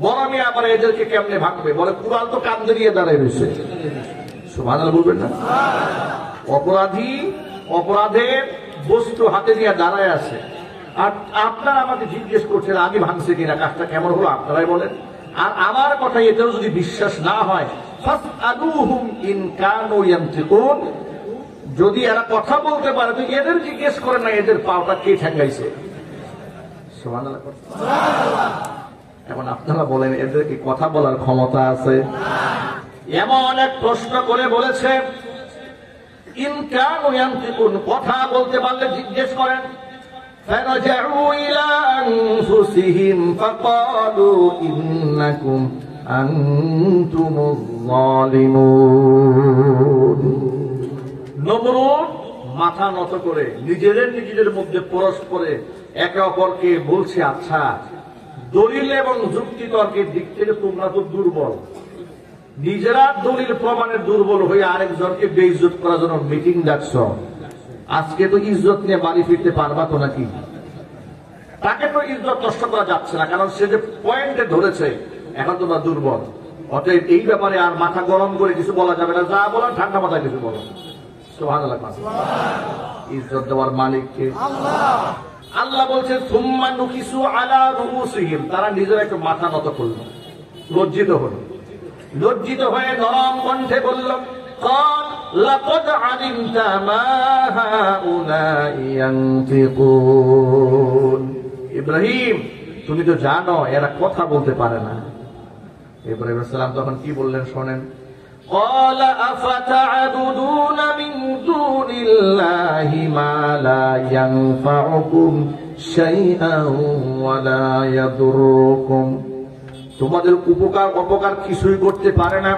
বড় মেয়ে আবার এদেরকে কেমনে ভাঙবে? বলে কুড়াল তো কান্দে নিয়ে দাঁড়ায় রয়েছে। সুবহানাল্লাহ বলবেন না? অপরাধী অপরাধের বস্তু হাতে নিয়ে দাঁড়ায় আছে, আর আপনারা আমাকে জিজ্ঞেস করছেন আমি ভাঙছি কিনা, কাজটা কেমন হলো আপনারাই বলেন। আর আমার কথা এতেও যদি বিশ্বাস না হয়, ফাসআলুহুম ইন কানু ইয়ানতিকুন, যদি এরা কথা বলতে পারে তো এদের জিজ্ঞেস করে না এদের পাওটা কে ঠেঙ্গাইছে। সুবহানাল্লাহ। এখন আপনারা বলেন এদের কি কথা বলার ক্ষমতা আছে? এমন এক প্রশ্ন করে বলেছে, ইন কানু ইয়ানতিকুন, কথা বলতে পারলে জিজ্ঞেস করেন। ফারাজাউ ইলা আনফুসিহিম ফাকালু ইন্নাকুম আনতুমুজ যালিমুন। নমরুদ মাথা নত করে নিজেদের মধ্যে পরস্পরে একে অপরকে বলছে, আচ্ছা দলিল এবং যুক্তি তর্কের দিক থেকে তোমরা তো দুর্বল, নিজেরা দলিল প্রমাণের দুর্বল হয়ে আরেকজনকে বেইজ্জত করার জন্য মিটিং ডাকছ। আজকে তো ইজ্জত নিয়ে বাড়ি ফিরতে পারবা তো নাকি? তাকে তো ইজ্জত নষ্ট করা যাচ্ছে না, কারণ সে যে পয়েন্টে ধরেছে। এখন তোমরা দুর্বল, অতএব এই ব্যাপারে আর মাথা গরম করে কিছু বলা যাবে না, যা বলার ঠান্ডা মাথায় কিছু বলো। সুবহানাল্লাহ। ইজ্জত দেওয়ার মালিককে আল্লাহ। আল্লাহ বলছেন সুম্মা নুকিসু আলা রুউসিহিম, তারা নিজেরা একটু মাথা নত করলো, লজ্জিত হলো। লজ্জিত হয়ে নরম কণ্ঠে বলল, قال لقد علمت ما هؤلاء ينطقون। ইব্রাহিম, তুমি তো জানো এরা কথা বলতে পারে না। ইব্রাহিম আলাইহিস সালাম তখন কি বললেন শোনেন। قال أفتعبدون من دون الله ما لا ينفعكم شيئا ولا يضركم। তোমাদের উপকার অপকার কিছুই করতে পারে না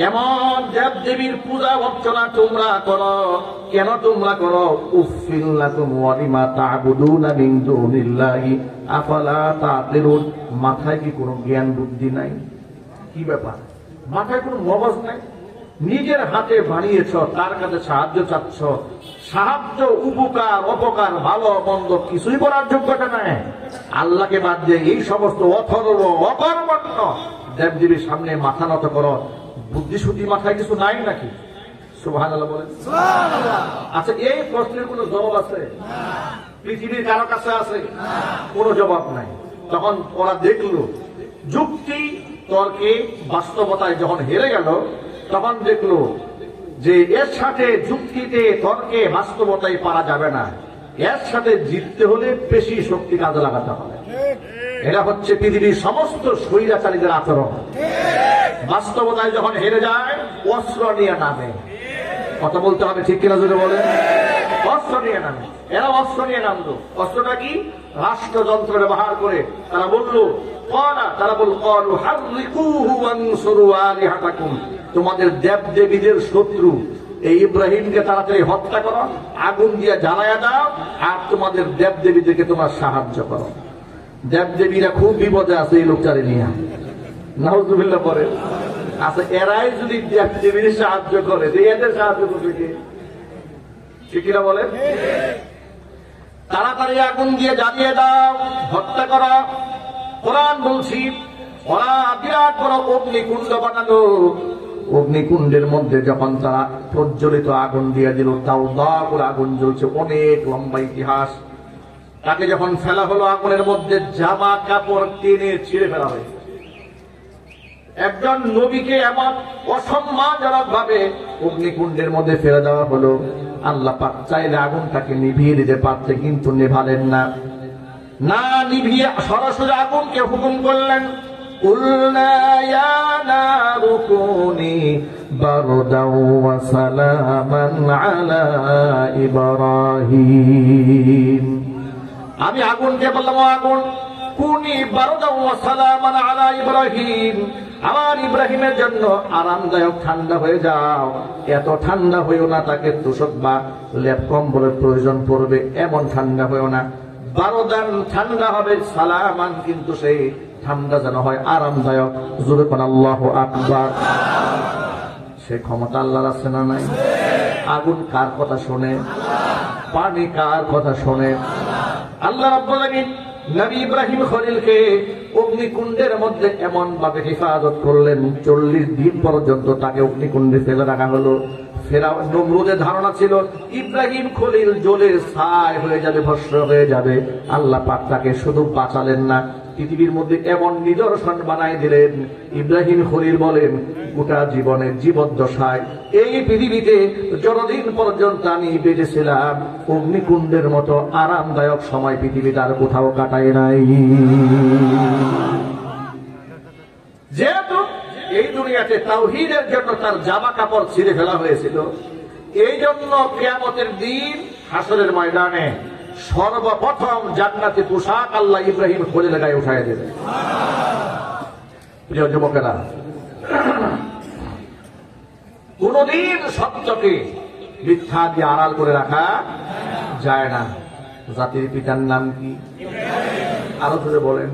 এমন দেব দেবীর পূজা অর্চনা তোমরা করো। কেন তোমরা করো? উফিল লাকুম ওয়া লিমা তা'বুদুনা মিন দুনিল্লাহি আফালা তা'কিলুন। মাথায় কি কোনো জ্ঞান বুদ্ধি নাই? কি ব্যাপার? মাথায় কোনো মগজ নাই? নিজের হাতে বানিয়েছ, তার কাছে সাহায্য চাচ্ছ। সাহায্য, উপকার, অপকার, ভালো মন্দ কিছুই করার যোগ্যতা নাই। আল্লাহকে বাদ দিয়ে এই সমস্ত অথর্ব অকর্মণ্য দেবদেবীর সামনে মাথা নত করো। বুদ্ধিশুদ্ধি মাথায় কিছু নাই নাকি? সুবহানাল্লাহ বলেন। আচ্ছা, এই প্রশ্নের কোনো জবাব আছে? পৃথিবীর কারো কাছে আছে? কোনো জবাব নাই। তখন ওরা দেখলো যুক্তি তর্কে বাস্তবতায় যখন হেরে গেল, তখন দেখলো যে এর সাথে যুক্তিতে তর্কে বাস্তবতায় পারা যাবে না, এর সাথে জিততে হলে পেশি শক্তি কাজে লাগাতে হবে। এটা হচ্ছে পৃথিবীর সমস্ত স্বৈরাচারীদের আচরণ। বাস্তবতায় যখন হেরে যায় অস্ত্র নিয়ে নামে। কথা বলতে হবে, ঠিক কিনা যদি বলেন? অস্ত্র নিয়ে নামে। এরা অস্ত্র নিয়ে নামলো। অস্ত্রটা কি? রাষ্ট্রযন্ত্র ব্যবহার করে তারা বললো, তোমাদের দেব দেবীদের শত্রু এই ইব্রাহিমকে তাড়াতাড়ি হত্যা করো, আগুন দিয়ে জ্বালায়া দাও, আর তোমাদের দেব দেবীদেরকে তোমরা সাহায্য করো। দেব দেবীরা খুব বিপদে আছে এই লোকটারে নিয়ে। নাউজুবিল্লাহ পরে। আচ্ছা, এরাই যদি দেব দেবীর সাহায্য করে, এদের সাহায্য করবে কে? ঠিক কিনা বলেন? তাড়াতাড়ি আগুন দিয়ে জ্বালিয়ে দাও, হত্যা করো। কোরআন বলছি ওরা বিরাট বড় অগ্নিকুণ্ড বানালো। অগ্নিকুণ্ডের মধ্যে যখন তারা প্রজ্বলিত আগুন দিয়ে দিল, তাও দাও করে আগুন জ্বলছে, অনেক লম্বা ইতিহাস। তাকে যখন ফেলা হলো আগুনের মধ্যে, জামা কাপড় টেনে ছিঁড়ে ফেলা হয়েছে। একজন নবীকে এমন অসম্মানজনক ভাবে অগ্নিকুণ্ডের মধ্যে ফেলে দেওয়া হলো। আল্লাহ পাক চাইলে আগুনটাকে নিভিয়ে দিতে পারতে, কিন্তু নেভালেন না। না নিভিয়ে সরাসরি আগুনকে হুকুম করলেন, কুলনা ইয়া নারু কুনি বারদাও ওয়া সালামান আলা ইব্রাহিম। আমি আগুনকে বললাম, আগুন কুনি বারদাও ওয়া সালামান আলা ইব্রাহিম, আমার ইব্রাহিমের জন্য আরামদায়ক ঠান্ডা হয়ে যাও। এত ঠান্ডা হইও না তাকে তোষক বা লেপ কম্বলের প্রয়োজন পড়বে এমন ঠান্ডা হইও না। বারদান ঠান্ডা হবে, সালামান কিন্তু সেই ঠান্ডা যেন হয় আরামদায়ক। জোরে কোন আল্লাহু আকবার। সে ক্ষমতা আল্লাহর আছে না নাই? আগুন কার কথা শোনে? পানি কার কথা শোনে? আল্লাহ রাব্বুল আলামিন নবী ইব্রাহিম খলিলকে অগ্নিকুণ্ডের মধ্যে এমন ভাবে হেফাজত করলেন, 40 দিন পর্যন্ত তাকে অগ্নিকুণ্ডে ফেলে রাখা হলো। ফেরাউন নমরুদের ধারণা ছিল ইব্রাহিম খলিল জ্বলে ছাই হয়ে যাবে, ভস্ম হয়ে যাবে। আল্লাহ পাক তাকে শুধু বাঁচালেন না, পৃথিবীর মধ্যে এমন নিদর্শন বানাই দিলেন। ইব্রাহিম খলিল বলেন, গোটা জীবনের জীবদ্দশায় এই পৃথিবীতে যতদিন পর্যন্ত আমি বেঁচেছিলাম অগ্নিকুণ্ডের মতো আরামদায়ক সময় পৃথিবীতে আর কোথাও কাটায় নাই। যেহেতু এই দুনিয়াতে তাওহীদের জন্য তার জামা কাপড় ছিঁড়ে ফেলা হয়েছিল, এই জন্য কিয়ামতের দিন হাসরের ময়দানে সর্বপ্রথম জান্নাতি পোশাক আল্লাহ ইব্রাহিম খলিলের গায়ে উঠায় দেবে। প্রিয় যুবকেরা, কোনদিন সত্যকে মিথ্যা দিয়ে আড়াল করে রাখা যায় না। জাতির পিতার নাম কি? আরো ধরে বলেন।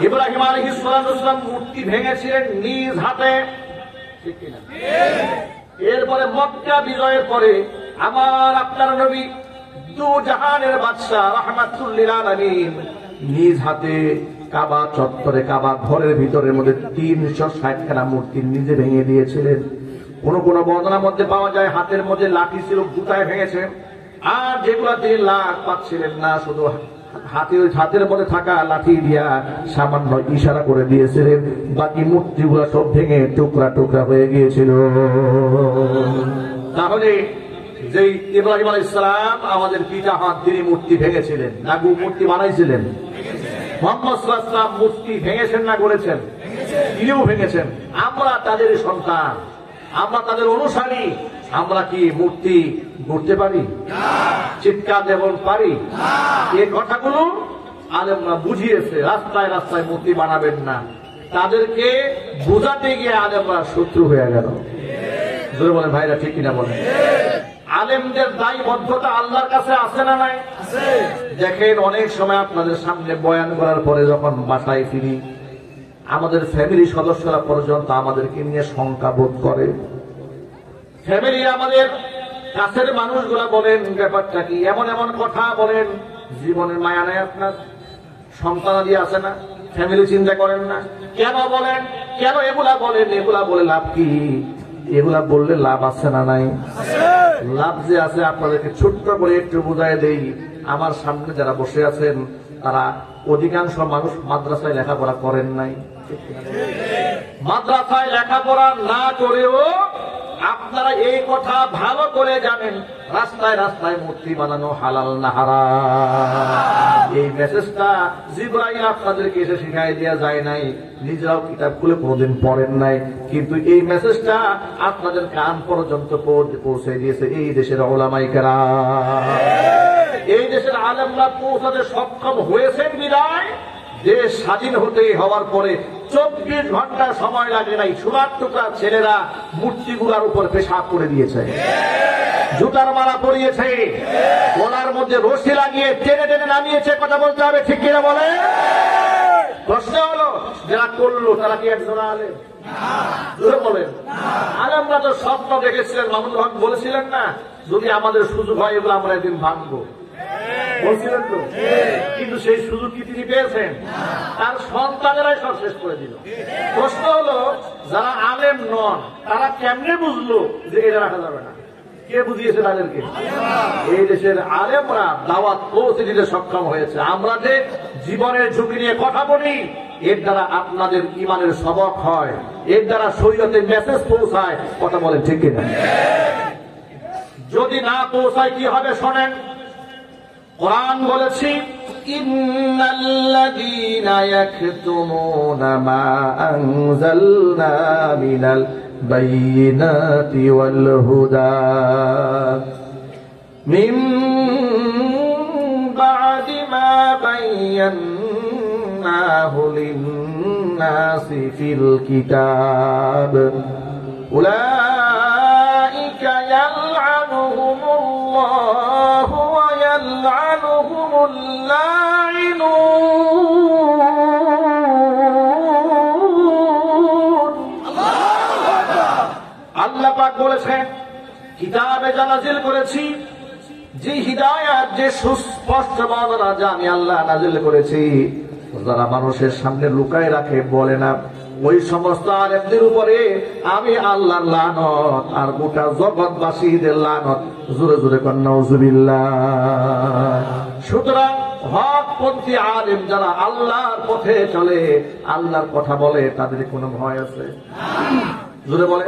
ইব্রাহিম আলাইহিস সালাম মূর্তি ভেঙেছিলেন নিজ হাতে, ঠিক কিনা? এরপরে মক্কা বিজয়ের পরে আমার আপনার নবী দু জাহানের বাদশা রাহমাতুল লিল আলামিন নিজ হাতে কাবা চত্বরে, কাবা ঘরের ভিতরের মধ্যে 360খানা মূর্তি নিজে ভেঙে দিয়েছিলেন। কোন কোন বর্ণনার মধ্যে পাওয়া যায় হাতের মধ্যে লাঠি ছিল, গুটায় ভেঙেছে। আর যেগুলা তিনি লাখ পাচ্ছিলেন না, শুধু হাতের মধ্যে থাকা লাঠি দিয়া সামান্য ইশারা করে দিয়েছিলেন, বাকি মূর্তিগুলা সব ভেঙে টুকরা টুকরা হয়ে গিয়েছিল। তাহলে যে ইব্রাহিম আলাইহিস সালাম আমাদের পিতা হন, তিনি মূর্তি ভেঙেছিলেন না মূর্তি বানাইছিলেন? মুহাম্মদ সাল্লাল্লাহু আলাইহি ওয়াসাল্লাম মূর্তি ভেঙেছেন না করেছেন? তিনিও ভেঙেছেন। আমরা তাদের সন্তান, আমরা তাদের অনুসারী। আমরা কি মূর্তি গড়তে পারি? চিৎকার দেবন পারি? এই কথাগুলো আলেমরা বুঝিয়েছে, রাস্তায় রাস্তায় মূর্তি বানাবেন না। তাদেরকে বোঝাতে গিয়ে আলেমরা শত্রু হয়ে গেল। জোরে বলেন ভাইরা, ঠিক কিনা বলেন? আলেমদের দায়বদ্ধতা আল্লাহর কাছে আছে না নাই? দেখেন, অনেক সময় আপনাদের সামনে বয়ান করার পরে যখন বাসায় ফিরি, আমাদের ফ্যামিলি সদস্যরা পর্যন্ত আমাদেরকে নিয়ে শঙ্কা বোধ করে। ফ্যামিলি আমাদের কাছের মানুষগুলা বলেন, ব্যাপারটা কি? এমন এমন কথা বলেন, জীবনের মায়া নেই আপনার? সন্তানাদি আছে না? ফ্যামিলি চিন্তা করেন না? কেন বলেন? কেন এগুলা বলেন? এগুলা বলে লাভ কি? এগুলা বললে লাভ আছে না নাই? লাভ যে আছে, আপনাদেরকে ছোট্ট করে একটু বুঝাই দেই। আমার সামনে যারা বসে আছেন তারা অধিকাংশ মানুষ মাদ্রাসায় লেখাপড়া করেন নাই। মাদ্রাসায় লেখাপড়া না করেও আপনারা এই কথা ভালো করে জানেন, রাস্তায় রাস্তায় মূর্তি বানানো হালাল না হারাম। এই মেসেজটা জিবরাইল আপনাদেরকে এসে শিখাই দেওয়া যায় নাই, নিজেরাও কিতাব খুলে কোনোদিন পড়েন নাই, কিন্তু এই মেসেজটা আপনাদের কান পর্যন্ত পৌঁছে দিয়েছে এই দেশের উলামায়ে কেরাম। এই দেশের আলেমরা পৌঁছাতে সক্ষম হয়েছেন বিদায় দেশ স্বাধীন হওয়ার পরে 24 ঘন্টা সময় লাগে নাই, সোনার টুকরা ছেলেরা মূর্তিগুলার উপর পেশাব করে দিয়েছে, জুতার মালা পরিয়েছে, গলার মধ্যে রশি লাগিয়ে টেনে টেনে নামিয়েছে। কথা বলতে হবে, ঠিক কিনা বলে? প্রশ্ন হলো, যারা করলো তারা কি একজন আলেম? বলেন। আলেমরা তো স্বপ্ন দেখেছিলেন, মামুনুল হক বলেছিলেন না, যদি আমাদের সুযোগ হয় এগুলো আমরা একদিন ভাঙবো, বলছিলেন তো? কিন্তু সেই সুযোগ কি তিনি পেয়েছেন? তার সন্তানেরাই সব শেষ করে দিল। প্রশ্ন হলো, যারা আলেম নন তারা কেমনে বুঝলো যে এটা রাখা যাবে না? কে বুঝিয়েছে তাদেরকে? এই দেশের আলেমরা দাওয়াত পৌঁছে দিতে সক্ষম হয়েছে। আমরা যে জীবনের ঝুঁকি নিয়ে কথা বলি, এর দ্বারা আপনাদের ইমানের সবক হয়, এর দ্বারা শরীয়তের মেসেজ পৌঁছায়। কথা বলেন, ঠিক কিনা? যদি না পৌঁছায় কি হবে শোনেন। কোরআন বলেছি, ইন্নাল্লাযীনা ইয়াকতুমুনা মা আনজালনা মিনাল বায়িনাতি ওয়াল হুদা মিন বা'দি মা বায়্যানাহু লিন-নাসি ফিল কিতাব উলাইকা ইয়ালআনুহুমুল্লাহু ওয়া ইয়ালআনুহুমুল লাঈনুন। আল্লাহ পাক বলেছেন, কিতাবে যা নাযিল করেছি, যে হিদায়াত, যে সুস্পষ্ট বর্ণনা যা আমি আল্লাহ নাযিল করেছি, যারা মানুষের সামনে লুকায় রাখে, বলে না, ওই সমস্ত আলেমদের উপরে আমি আল্লাহর লানত আর গোটা জগৎবাসীদের লানত। জোরে জোরে কর নাউজুবিল্লাহ। সুতরাং হকপন্থী আলেম যারা আল্লাহর পথে চলে, আল্লাহর কথা বলে, তাদের কোনো ভয় আছে? জোরে বলে।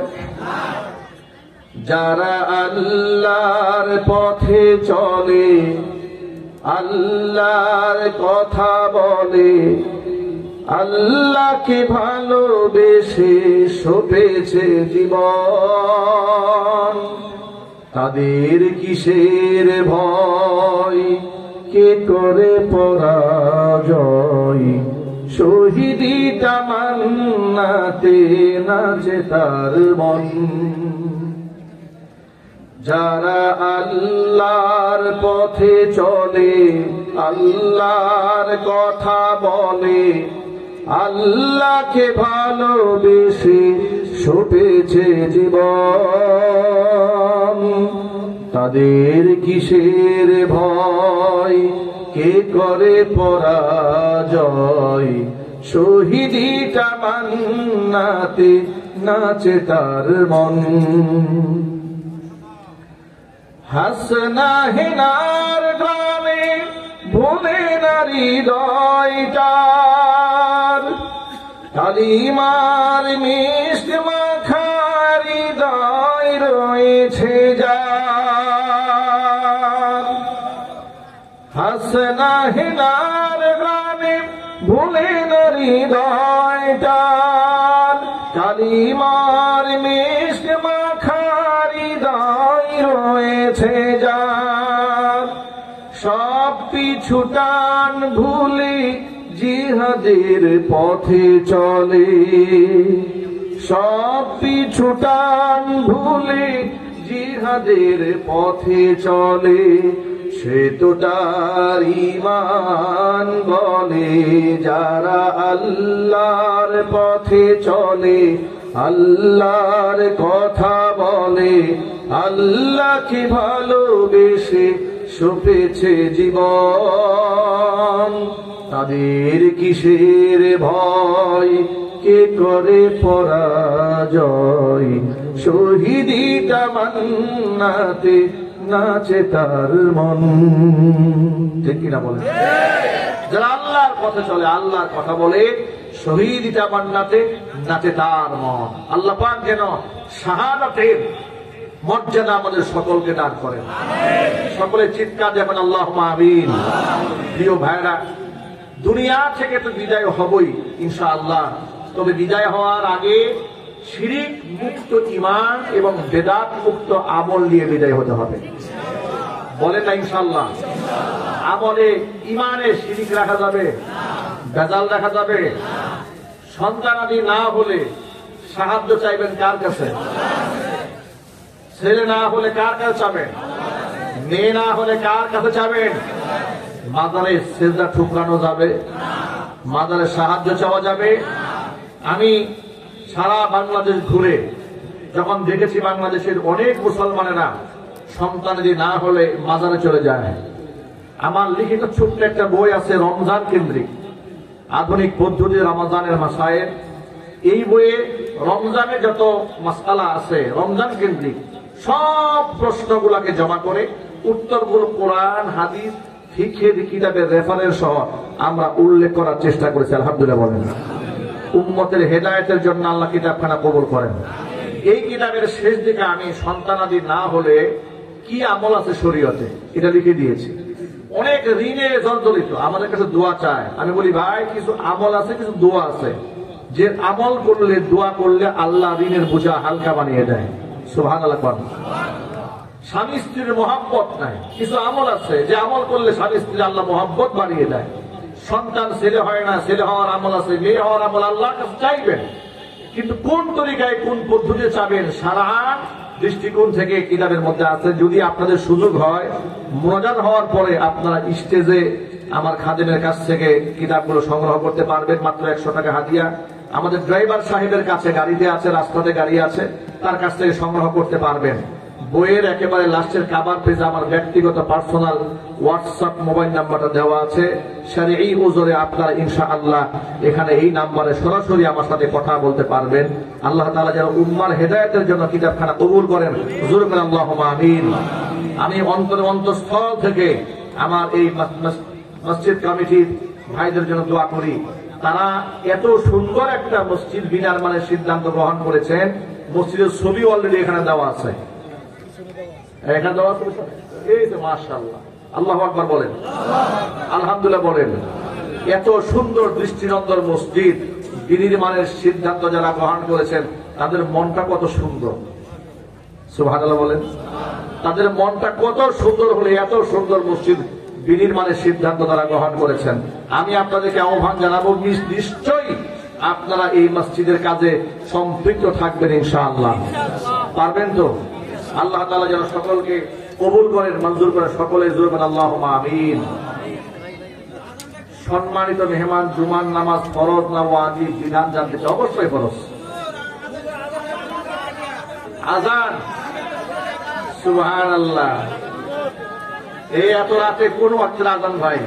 যারা আল্লাহর পথে চলে, আল্লাহর কথা বলে, আল্লাহকে ভালোবেসে সপেছে জীবন, তাদের কিসের ভয়, কে করে পরাজয়, শহীদি তামান্নাতে নাচে তার মন। যারা আল্লাহর পথে চলে, আল্লাহর কথা বলে, আল্লাহকে ভালোবেসে সপেছে জীবন, তাদের কিসের ভয়, কে করে পরাজয়, শহীদি তামান্নাতে নাচে তার মন। হাসনা হেনার গ্রামে ভুলে না হৃদয়টার, কালিমার মিষ্ট মাখা হৃদয় রয়েছে যার। হাসনা হেনার গ্রামে ভুলে না হৃদয়টার, কালিমার মিষ্ট মাখা হৃদয় রয়েছে যার। সব পিছু টান ভুলে জিহাদের পথে চলে, সব পিছু টান ভুলে জিহাদের পথে চলে, সে তো তার ঈমান বলে। যারা আল্লাহর পথে চলে, আল্লাহর কথা বলে, আল্লাহকে ভালোবেসে সপেছে জীবন, তাদের কিসের ভয়, কে করে পরাজয়, শহীদি তামান্নাতে নাচে তার মন। ঠিক কিনা বলে? যারা আল্লাহর পথে চলে, আল্লাহর কথা বলে, শহীদি তামান্নাতে নাচে তার মন। আল্লাহ পাক যেন শাহাদাতের মর্যাদা আমাদের সকলকে দান করেন। সকলে চিৎকার দেবেন আল্লাহুম্মা আমিন। প্রিয় ভাইরা, দুনিয়া থেকে তো বিদায় হবই ইনশাআল্লাহ, তবে বিদায় হওয়ার আগে শিরিক মুক্ত ঈমান এবং বেদাত মুক্ত আমল নিয়ে বিদায় হতে হবে। বলে না ইনশাআল্লাহ? আমলে ঈমানে শিরিক রাখা যাবে, বেজাল রাখা যাবে। সন্তানাদি না হলে সাহায্য চাইবেন কার কাছে? ছেলে না হলে কার কাছে চাবেন? মেয়ে না হলে কার কাছে চাবেন? মাজারে সেজদা ঠুকরানো যাবে? মাজারে সাহায্য চাওয়া যাবে? আমি সারা বাংলাদেশ ঘুরে যখন দেখেছি, বাংলাদেশের অনেক মুসলমানেরা সন্তানাদি না হলে মাজারে চলে যায়। আমার লিখিত ছোট্ট একটা বই আছে রমজান কেন্দ্রিক, আধুনিক পদ্ধতি রমজানের মাসায়েল। এই বইয়ে রমজানে যত মাসআলা আছে রমজান কেন্দ্রিক সব প্রশ্নগুলোকে জমা করে উত্তরগুলো কোরআন, হাদিস, ফিকহের কিতাবের রেফারেন্স সহ আমরা উল্লেখ করার চেষ্টা করেছি। আলহামদুলিল্লাহ বলেন। উম্মতের হেদায়েতের জন্য আল্লাহ কিতাবখানা কবুল করেন। এই কিতাবের শেষ দিকে আমি সন্তানাদি না হলে কি আমল আছে শরীয়তে এটা লিখে দিয়েছি। অনেক ঋণে জর্জরিত, আমাদের কাছে দোয়া চায়। আমি বলি ভাই কিছু আমল আছে, কিছু দোয়া আছে, যে আমল করলে দোয়া করলে আল্লাহ ঋণের বোঝা হালকা বানিয়ে দেয়। সুবহানাল্লাহ। স্বামী স্ত্রীর মহব্বত নাই, কিছু আমল আছে যে আমল করলে স্বামী স্ত্রীর আল্লাহ মহব্বত বাড়িয়ে দেয়। সন্তান ছেলে হয় না, ছেলে হওয়ার আমল আছে, মেয়ে হওয়ার আমল আল্লাহর কাছে চাইবেন, কিন্তু কোন তরিকায় কোন পদ্ধতিতে চাবেন সারা দৃষ্টিকোণ থেকে কিতাবের মধ্যে আছে। যদি আপনাদের সুযোগ হয় মুনাজাত হওয়ার পরে আপনারা স্টেজে আমার খাদেমের কাছ থেকে কিতাবগুলো সংগ্রহ করতে পারবেন, মাত্র 100 টাকা হাদিয়া। আমাদের ড্রাইভার সাহেবের কাছে গাড়িতে আছে, রাস্তাতে গাড়ি আছে, তার কাছ থেকে সংগ্রহ করতে পারবেন। বইয়ের একেবারে লাস্টের কাভার পেজে আমার ব্যক্তিগত পার্সোনাল হোয়াটসঅ্যাপ মোবাইল নাম্বারটা দেওয়া আছে। এই ওজরে আপনারা ইনশাআল্লাহ এখানে এই নাম্বারে সরাসরি আমার সাথে কথা বলতে পারবেন। আল্লাহ তাআলা যেন উম্মার হেদায়েতের জন্য কিতাবখানা কবুল করেন। হুজুর বলেন আল্লাহুম্মা আমিন। আমি অন্তঃস্থল থেকে আমার এই মসজিদ কমিটির ভাইদের জন্য দোয়া করি। তারা এত সুন্দর একটা মসজিদ বিনির্মাণের সিদ্ধান্ত গ্রহণ করেছেন। মসজিদের ছবি অলরেডি এখানে দেওয়া আছে, এখানে দেওয়া আছে। এই তো মাশাআল্লাহ, আল্লাহু আকবার বলেন, আলহামদুলিল্লাহ বলেন। এত সুন্দর দৃষ্টিনন্দন মসজিদ বিনির্মাণের সিদ্ধান্ত যারা গ্রহণ করেছেন তাদের মনটা কত সুন্দর। সুবহানাল্লাহ বলেন। তাদের মনটা কত সুন্দর হলে এত সুন্দর মসজিদ বিনির্মাণের সিদ্ধান্ত তারা গ্রহণ করেছেন। আমি আপনাদেরকে আহ্বান জানাবো, নিশ্চয়ই আপনারা এই মসজিদের কাজে সম্পৃক্ত থাকবেন ইনশাআল্লাহ। পারবেন তো? আল্লাহ তাআলা যেন সকলকে কবুল করেন, মঞ্জুর করেন। সকলে জোরে বলেন আল্লাহুম্মা আমিন। সম্মানিত মেহমান, জুমার নামাজ ফরজ না ওয়াজিব বিধান জানতে চাই? অবশ্যই ফরজ। আযান, সুবহানাল্লাহ। এই এত রাতে কোন ওয়াক্তের আযান ভাই?